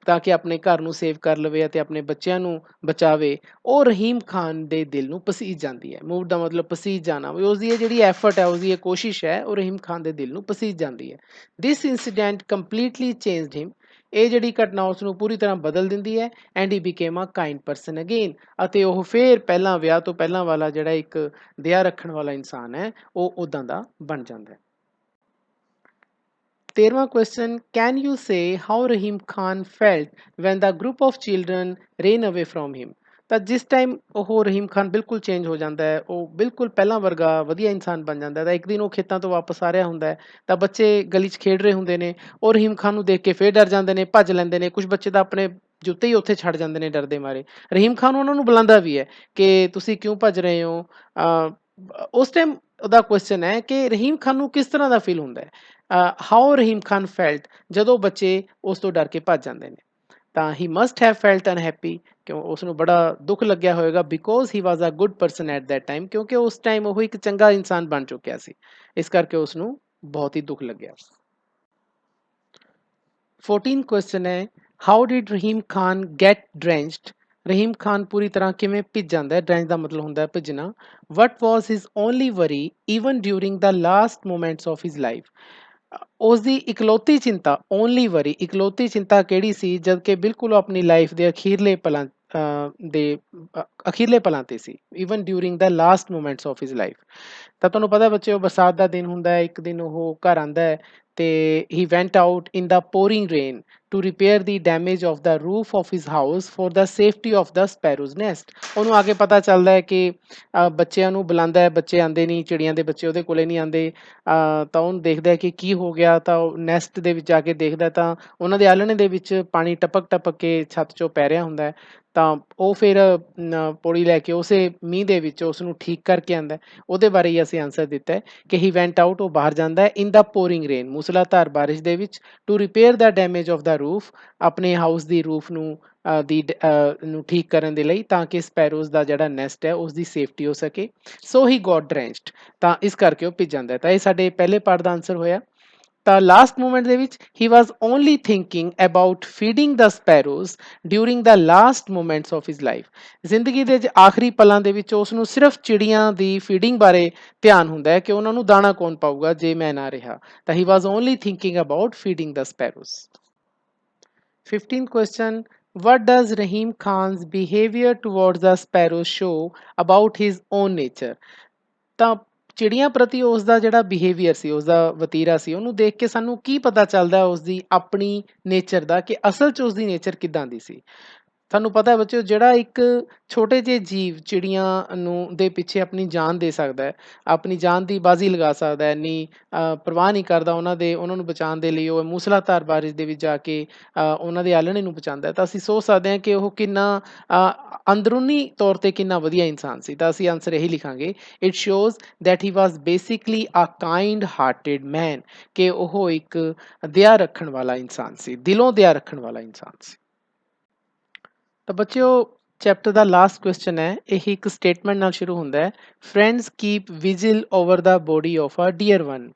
ਤਾਂ ਕਿ ਆਪਣੇ ਘਰ ਨੂੰ ਸੇਵ ਕਰ ਲਵੇ ਅਤੇ ਆਪਣੇ ਬੱਚਿਆਂ ਨੂੰ ਬਚਾਵੇ, ਉਹ ਰਹੀਮ ਖਾਨ ਦੇ ਦਿਲ ਨੂੰ ਪਸੀਜ ਜਾਂਦੀ ਹੈ। ਮੂਵ ਦਾ ਮਤਲਬ ਪਸੀਜ ਜਾਣਾ, ਵੀ ਉਸਦੀ ਇਹ ਜਿਹੜੀ ਐਫਰਟ ਹੈ, ਉਸਦੀ ਇਹ ਕੋਸ਼ਿਸ਼ ਹੈ, ਉਹ ਰਹੀਮ ਖਾਨ ਦੇ ਦਿਲ ਨੂੰ ਪਸੀਜ ਜਾਂਦੀ ਹੈ। This incident completely changed him. ਇਹ ਜਿਹੜੀ ਘਟਨਾ ਉਸਨੂੰ ਪੂਰੀ ਤਰ੍ਹਾਂ ਬਦਲ ਦਿੰਦੀ ਹੈ। And he became a kind person again. ਅਤੇ ਉਹ ਫਿਰ ਪਹਿਲਾਂ ਵਿਆਹ ਤੋਂ ਪਹਿਲਾਂ ਵਾਲਾ ਜਿਹੜਾ ਇੱਕ ਦਇਆ ਰੱਖਣ ਵਾਲਾ ਇਨਸਾਨ ਹੈ, ਉਹ ਉਦਾਂ ਦਾ ਬਣ ਜਾਂਦਾ ਹੈ। 13ਵਾਂ question, can you say how Rahim Khan felt when the group of children ran away from him. ਤਾਂ ਜਿਸ ਟਾਈਮ ਉਹ ਰਹੀਮ ਖਾਨ ਬਿਲਕੁਲ ਚੇਂਜ ਹੋ ਜਾਂਦਾ ਹੈ, ਉਹ ਬਿਲਕੁਲ ਪਹਿਲਾਂ ਵਰਗਾ ਵਧੀਆ ਇਨਸਾਨ ਬਣ ਜਾਂਦਾ ਹੈ। ਤਾਂ ਇੱਕ ਦਿਨ ਉਹ ਖੇਤਾਂ ਤੋਂ ਵਾਪਸ ਆ ਰਿਹਾ ਹੁੰਦਾ ਹੈ, ਤਾਂ ਬੱਚੇ ਗਲੀ 'ਚ ਖੇਡ ਰਹੇ ਹੁੰਦੇ ਨੇ, ਉਹ ਰਹੀਮ ਖਾਨ ਨੂੰ ਦੇਖ ਕੇ ਫਿਰ ਡਰ ਜਾਂਦੇ ਨੇ, ਭੱਜ ਲੈਂਦੇ ਨੇ। ਕੁਝ ਬੱਚੇ ਤਾਂ ਆਪਣੇ ਜੁੱਤੇ ਹੀ ਉੱਥੇ ਛੱਡ ਜਾਂਦੇ ਨੇ ਡਰਦੇ ਮਾਰੇ। ਰਹੀਮ ਖਾਨ ਉਹਨਾਂ ਨੂੰ ਬੁਲਾਉਂਦਾ ਵੀ ਹੈ ਕਿ ਤੁਸੀਂ ਕਿਉਂ ਭੱਜ ਰਹੇ ਹੋ। ਉਸ ਟਾਈਮ ਉਹਦਾ ਕੁਐਸਚਨ ਹੈ ਕਿ ਰਹੀਮ ਖਾਨ ਨੂੰ ਕਿਸ ਤਰ੍ਹਾਂ ਦਾ ਫੀਲ ਹੁੰਦਾ ਹੈ, ਹਾਊ ਰਹੀਮ ਖਾਨ ਫੈਲਟ, ਜਦੋਂ ਬੱਚੇ ਉਸ ਤੋਂ ਡਰ ਕੇ ਭੱਜ ਜਾਂਦੇ ਨੇ। ਤਾਂ he must have felt unhappy, ਕਿਉਂ ਉਸਨੂੰ ਬੜਾ ਦੁੱਖ ਲੱਗਿਆ ਹੋਏਗਾ, because he was a good person at that time, ਕਿਉਂਕਿ ਉਸ ਟਾਈਮ ਉਹ ਇੱਕ ਚੰਗਾ ਇਨਸਾਨ ਬਣ ਚੁੱਕਿਆ ਸੀ, ਇਸ ਕਰਕੇ ਉਸਨੂੰ ਬਹੁਤ ਹੀ ਦੁੱਖ ਲੱਗਿਆ। 14 ਕੁਐਸਚਨ ਹੈ, how did Rahim Khan get drenched. Rahim Khan ਪੂਰੀ ਤਰ੍ਹਾਂ ਕਿਵੇਂ ਭਿੱਜ ਜਾਂਦਾ ਹੈ, ਡਰੈਂਚ ਦਾ ਮਤਲਬ ਹੁੰਦਾ ਹੈ ਭਿੱਜਣਾ। What was his only worry even during the last moments of his life. ਉਸਦੀ ਇਕਲੌਤੀ ਚਿੰਤਾ, ਓਨਲੀ ਵਰੀ, ਇਕਲੌਤੀ ਚਿੰਤਾ ਕਿਹੜੀ ਸੀ, ਜਦ ਕਿ ਬਿਲਕੁਲ ਉਹ ਆਪਣੀ ਲਾਈਫ ਦੇ ਅਖੀਰਲੇ ਪਲਾਂ ਤੇ ਸੀ। Even during the last moments of his life. ਤਾਂ ਤੁਹਾਨੂੰ ਪਤਾ ਬੱਚਿਓ, ਬਰਸਾਤ ਦਾ ਦਿਨ ਹੁੰਦਾ ਹੈ, ਇੱਕ ਦਿਨ ਉਹ ਘਰ ਆਉਂਦਾ ਹੈ ਤੇ he went out in the pouring rain to repair the damage of the roof of his house for the safety of the sparrow's nest. ਉਹਨੂੰ ਆ ਕੇ ਪਤਾ ਚੱਲਦਾ ਹੈ ਕਿ ਬੱਚਿਆਂ ਨੂੰ ਬੁਲਾਉਂਦਾ ਹੈ, ਬੱਚੇ ਆਉਂਦੇ ਨਹੀਂ, ਚਿੜੀਆਂ ਦੇ ਬੱਚੇ ਉਹਦੇ ਕੋਲੇ ਨਹੀਂ ਆਉਂਦੇ। ਤਾਂ ਉਹਨੂੰ ਦੇਖਦਾ ਹੈ ਕਿ ਕੀ ਹੋ ਗਿਆ, ਤਾਂ ਉਹ ਨੈਸਟ ਦੇ ਵਿੱਚ ਜਾ ਕੇ ਦੇਖਦਾ ਤਾਂ ਉਹਨਾਂ ਦੇ ਆਲ੍ਹਣੇ ਦੇ ਵਿੱਚ ਪਾਣੀ ਟਪਕ ਟਪਕ ਕੇ ਛੱਤ 'ਚੋਂ ਪੈ ਰਿਹਾ ਹੁੰਦਾ ਹੈ। ਤਾਂ ਉਹ ਫਿਰ ਪੌੜੀ ਲੈ ਕੇ ਉਸੇ ਮੀਂਹ ਦੇ ਵਿੱਚ ਉਸ ਨੂੰ ਠੀਕ ਕਰਕੇ ਆਉਂਦਾ। ਉਹਦੇ ਬਾਰੇ ਹੀ ਅਸੀਂ ਆਂਸਰ ਦਿੱਤਾ ਹੈ ਕਿ ਹੀ ਵੈਂਟ ਆਊਟ, ਉਹ ਬਾਹਰ ਜਾਂਦਾ ਹੈ, ਇਨ ਦਾ ਪੋਰਿੰਗ ਰੇਨ, ਮੂਸਲਾਧਾਰ ਬਾਰਿਸ਼ ਦੇ ਵਿੱਚ, to repair the damage of the roof, ਆਪਣੇ ਹਾਊਸ ਦੀ ਰੂਫ ਨੂੰ ਨੂੰ ਠੀਕ ਕਰਨ ਦੇ ਲਈ, ਤਾਂ ਕਿ ਸਪੈਰੋਜ਼ ਦਾ ਜਿਹੜਾ ਨੈਸਟ ਹੈ ਉਸ ਦੀ ਸੇਫਟੀ ਹੋ ਸਕੇ। ਸੋ ਹੀ ਗੋਟ ਡਰੈਂਚਡ, ਤਾਂ ਇਸ ਕਰਕੇ ਉਹ ਭਿੱਜ ਜਾਂਦਾ। ਤਾਂ ਇਹ ਸਾਡੇ ਪਹਿਲੇ ਪਾਰਟ ਦਾ ਆਂਸਰ ਹੋਇਆ। ਤਾਂ ਲਾਸਟ ਮੂਮੈਂਟ ਦੇ ਵਿੱਚ he was only thinking about feeding the sparrows during the last moments of his life. ਜ਼ਿੰਦਗੀ ਦੇ ਆਖਰੀ ਪਲਾਂ ਦੇ ਵਿੱਚ ਉਸ ਨੂੰ ਸਿਰਫ ਚਿੜੀਆਂ ਦੀ ਫੀਡਿੰਗ ਬਾਰੇ ਧਿਆਨ ਹੁੰਦਾ ਹੈ ਕਿ ਉਹਨਾਂ ਨੂੰ ਦਾਣਾ ਕੌਣ ਪਾਊਗਾ ਜੇ ਮੈਂ ਨਾ ਰਿਹਾ। ਤਾਂ he was only thinking about feeding the sparrows. 15th question, what does Rahim Khan's behavior towards the sparrows show about his own nature? ਤਾਂ ਚਿੜੀਆਂ ਪ੍ਰਤੀ ਉਸ ਦਾ ਜਿਹੜਾ ਬਿਹੇਵੀਅਰ ਸੀ, ਉਸ ਦਾ ਵਤੀਰਾ ਸੀ, ਉਹਨੂੰ ਦੇਖ ਕੇ ਸਾਨੂੰ ਕੀ ਪਤਾ ਚੱਲਦਾ ਉਸ ਦੀ ਆਪਣੀ ਨੇਚਰ ਦਾ, ਕਿ ਅਸਲ 'ਚ ਉਸ ਦੀ ਨੇਚਰ ਕਿੱਦਾਂ ਦੀ ਸੀ। ਤੁਹਾਨੂੰ ਪਤਾ ਹੈ ਬੱਚਿਓ, ਜਿਹੜਾ ਇੱਕ ਛੋਟੇ ਜਿਹੇ ਜੀਵ ਚਿੜੀਆਂ ਨੂੰ ਦੇ ਪਿੱਛੇ ਆਪਣੀ ਜਾਨ ਦੇ ਸਕਦਾ ਹੈ, ਆਪਣੀ ਜਾਨ ਦੀ ਬਾਜ਼ੀ ਲਗਾ ਸਕਦਾ ਹੈ, ਇੰਨੀ ਪਰਵਾਹ ਨਹੀਂ ਕਰਦਾ ਉਹਨਾਂ ਨੂੰ ਬਚਾਉਣ ਦੇ ਲਈ ਉਹ ਮੂਸਲਾਧਾਰ ਬਾਰਿਸ਼ ਦੇ ਵਿੱਚ ਜਾ ਕੇ ਉਹਨਾਂ ਦੇ ਆਲਣੇ ਨੂੰ ਬਚਾਉਂਦਾ ਹੈ, ਤਾਂ ਅਸੀਂ ਸੋਚ ਸਕਦੇ ਹਾਂ ਕਿ ਉਹ ਕਿੰਨਾ ਅੰਦਰੂਨੀ ਤੌਰ 'ਤੇ ਕਿੰਨਾ ਵਧੀਆ ਇਨਸਾਨ ਸੀ। ਤਾਂ ਅਸੀਂ ਆਨਸਰ ਇਹੀ ਲਿਖਾਂਗੇ, it shows that he was basically a kind hearted man, ਕਿ ਉਹ ਇੱਕ ਦਇਆ ਰੱਖਣ ਵਾਲਾ ਇਨਸਾਨ ਸੀ, ਦਿਲੋਂ ਦਇਆ ਰੱਖਣ ਵਾਲਾ ਇਨਸਾਨ ਸੀ। ਤਾਂ ਬੱਚਿਓ, ਚੈਪਟਰ ਦਾ ਲਾਸਟ ਕੁਐਸਚਨ ਹੈ, ਇਹ ਇੱਕ ਸਟੇਟਮੈਂਟ ਨਾਲ ਸ਼ੁਰੂ ਹੁੰਦਾ ਹੈ, friends keep vigil over the body of a dear one.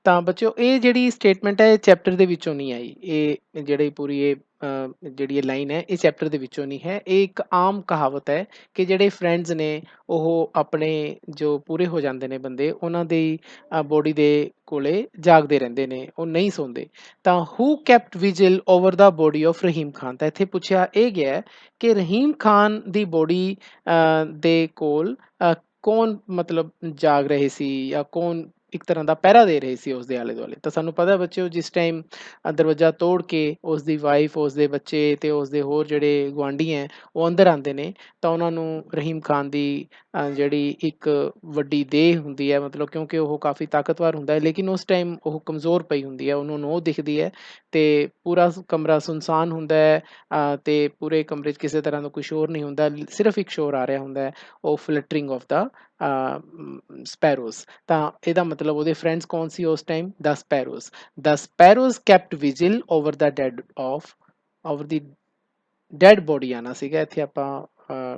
ਤਾਂ ਬੱਚਿਓ, ਇਹ ਜਿਹੜੀ ਸਟੇਟਮੈਂਟ ਹੈ ਇਹ ਚੈਪਟਰ ਦੇ ਵਿੱਚੋਂ ਨਹੀਂ ਆਈ, ਇਹ ਜਿਹੜੀ ਪੂਰੀ ਜਿਹੜੀ ਇਹ ਲਾਈਨ ਹੈ ਇਹ ਚੈਪਟਰ ਦੇ ਵਿੱਚੋਂ ਨਹੀਂ ਹੈ। ਇਹ ਇੱਕ ਆਮ ਕਹਾਵਤ ਹੈ ਕਿ ਜਿਹੜੇ ਫਰੈਂਡਸ ਨੇ ਉਹ ਆਪਣੇ ਜੋ ਪੂਰੇ ਹੋ ਜਾਂਦੇ ਨੇ ਬੰਦੇ, ਉਹਨਾਂ ਦੀ ਬੋਡੀ ਦੇ ਕੋਲੇ ਜਾਗਦੇ ਰਹਿੰਦੇ ਨੇ, ਉਹ ਨਹੀਂ ਸੌਂਦੇ। ਤਾਂ who kept vigil over the body of Rahim Khan, ਤਾਂ ਇੱਥੇ ਪੁੱਛਿਆ ਇਹ ਗਿਆ ਕਿ ਰਹੀਮ ਖਾਨ ਦੀ ਬੋਡੀ ਦੇ ਕੋਲ ਕੌਣ ਮਤਲਬ ਜਾਗ ਰਹੇ ਸੀ, ਜਾਂ ਕੌਣ ਇੱਕ ਤਰ੍ਹਾਂ ਦਾ ਪਹਿਰਾ ਦੇ ਰਹੇ ਸੀ ਉਸਦੇ ਆਲੇ ਦੁਆਲੇ। ਤਾਂ ਸਾਨੂੰ ਪਤਾ ਬੱਚਿਓ, ਜਿਸ ਟਾਈਮ ਦਰਵਾਜ਼ਾ ਤੋੜ ਕੇ ਉਸਦੀ ਵਾਈਫ, ਉਸਦੇ ਬੱਚੇ ਤੇ ਉਸਦੇ ਹੋਰ ਜਿਹੜੇ ਗੁਆਂਢੀ ਹੈ ਉਹ ਅੰਦਰ ਆਉਂਦੇ ਨੇ, ਤਾਂ ਉਹਨਾਂ ਨੂੰ ਰਹੀਮ ਖਾਨ ਦੀ ਜਿਹੜੀ ਇੱਕ ਵੱਡੀ ਦੇਹ ਹੁੰਦੀ ਹੈ, ਮਤਲਬ ਕਿਉਂਕਿ ਉਹ ਕਾਫੀ ਤਾਕਤਵਰ ਹੁੰਦਾ ਹੈ, ਲੇਕਿਨ ਉਸ ਟਾਈਮ ਉਹ ਕਮਜ਼ੋਰ ਪਈ ਹੁੰਦੀ ਹੈ, ਉਹਨੂੰ ਉਹ ਦਿਖਦੀ ਹੈ ਤੇ ਪੂਰਾ ਕਮਰਾ ਸੁਨਸਾਨ ਹੁੰਦਾ ਹੈ, ਤੇ ਪੂਰੇ ਕਮਰੇ 'ਚ ਕਿਸੇ ਤਰ੍ਹਾਂ ਦਾ ਕੋਈ ਸ਼ੋਰ ਨਹੀਂ ਹੁੰਦਾ, ਸਿਰਫ ਇੱਕ ਸ਼ੋਰ ਆ ਰਿਹਾ ਹੁੰਦਾ ਹੈ, ਉਹ ਫਲਟਰਿੰਗ ਆਫ ਦਾ ਸਪੈਰੋਜ਼। ਤਾਂ ਇਹਦਾ ਮਤਲਬ ਉਹਦੇ ਫਰੈਂਡਸ ਕੌਣ ਸੀ ਉਸ time? The sparrows. The sparrows kept vigil over the dead of, over the dead body ਆਣਾ ਸੀਗਾ ਇੱਥੇ, ਆਪਾਂ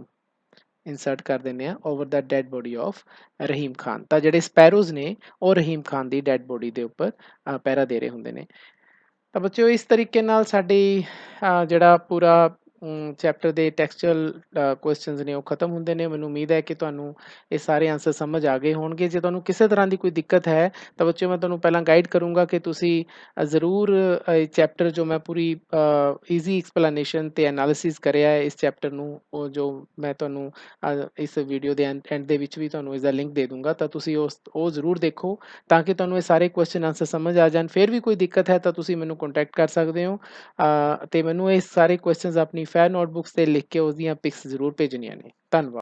ਇਨਸਰਟ ਕਰ ਦਿੰਦੇ ਹਾਂ, over the dead body of Rahim Khan. ਤਾਂ ਜਿਹੜੇ ਸਪੈਰੋਜ਼ ਨੇ ਉਹ ਰਹੀਮ ਖਾਨ ਦੀ ਡੈਡ ਬੋਡੀ ਦੇ ਉੱਪਰ ਪਹਿਰਾ ਦੇ ਰਹੇ ਹੁੰਦੇ ਨੇ। ਤਾਂ ਬੱਚਿਓ, ਇਸ ਤਰੀਕੇ ਨਾਲ ਸਾਡੀ ਜਿਹੜਾ ਪੂਰਾ ਚੈਪਟਰ ਦੇ ਟੈਕਸਚੁਅਲ ਕੁਐਸਚਨਸ ਨੇ ਉਹ ਖਤਮ ਹੁੰਦੇ ਨੇ। ਮੈਨੂੰ ਉਮੀਦ ਹੈ ਕਿ ਤੁਹਾਨੂੰ ਇਹ ਸਾਰੇ ਆਂਸਰ ਸਮਝ ਆ ਗਏ ਹੋਣਗੇ। ਜੇ ਤੁਹਾਨੂੰ ਕਿਸੇ ਤਰ੍ਹਾਂ ਦੀ ਕੋਈ ਦਿੱਕਤ ਹੈ ਤਾਂ ਬੱਚਿਓ, ਮੈਂ ਤੁਹਾਨੂੰ ਪਹਿਲਾਂ ਗਾਈਡ ਕਰੂੰਗਾ ਕਿ ਤੁਸੀਂ ਜ਼ਰੂਰ ਇਹ ਚੈਪਟਰ ਜੋ ਮੈਂ ਪੂਰੀ ਈਜ਼ੀ ਐਕਸਪਲੇਨੇਸ਼ਨ ਤੇ ਐਨਾਲਿਸਿਸ ਕਰਿਆ ਹੈ ਇਸ ਚੈਪਟਰ ਨੂੰ, ਉਹ ਜੋ ਮੈਂ ਤੁਹਾਨੂੰ ਇਸ ਵੀਡੀਓ ਦੇ ਐਂਡ ਦੇ ਵਿੱਚ ਵੀ ਤੁਹਾਨੂੰ ਇਸਦਾ ਲਿੰਕ ਦੇ ਦੂੰਗਾ, ਤਾਂ ਤੁਸੀਂ ਉਹ ਜ਼ਰੂਰ ਦੇਖੋ ਤਾਂ ਕਿ ਤੁਹਾਨੂੰ ਇਹ ਸਾਰੇ ਕੁਐਸਚਨ ਆਂਸਰ ਸਮਝ ਆ ਜਾਣ। ਫਿਰ ਵੀ ਕੋਈ ਦਿੱਕਤ ਹੈ ਤਾਂ ਤੁਸੀਂ ਮੈਨੂੰ ਕੰਟੈਕਟ ਕਰ ਸਕਦੇ ਹੋ, ਤੇ ਮੈਨੂੰ ਇਹ ਸਾਰੇ ਕੁਐਸਚਨਸ ਆਪਣੀ ਫੇਅਰ ਨੋਟਬੁੱਕਸ ਤੇ ਲਿਖ ਕੇ ਉਸਦੀਆਂ ਪਿਕਸ ਜ਼ਰੂਰ ਭੇਜਣੀਆਂ ਨੇ। ਧੰਨਵਾਦ।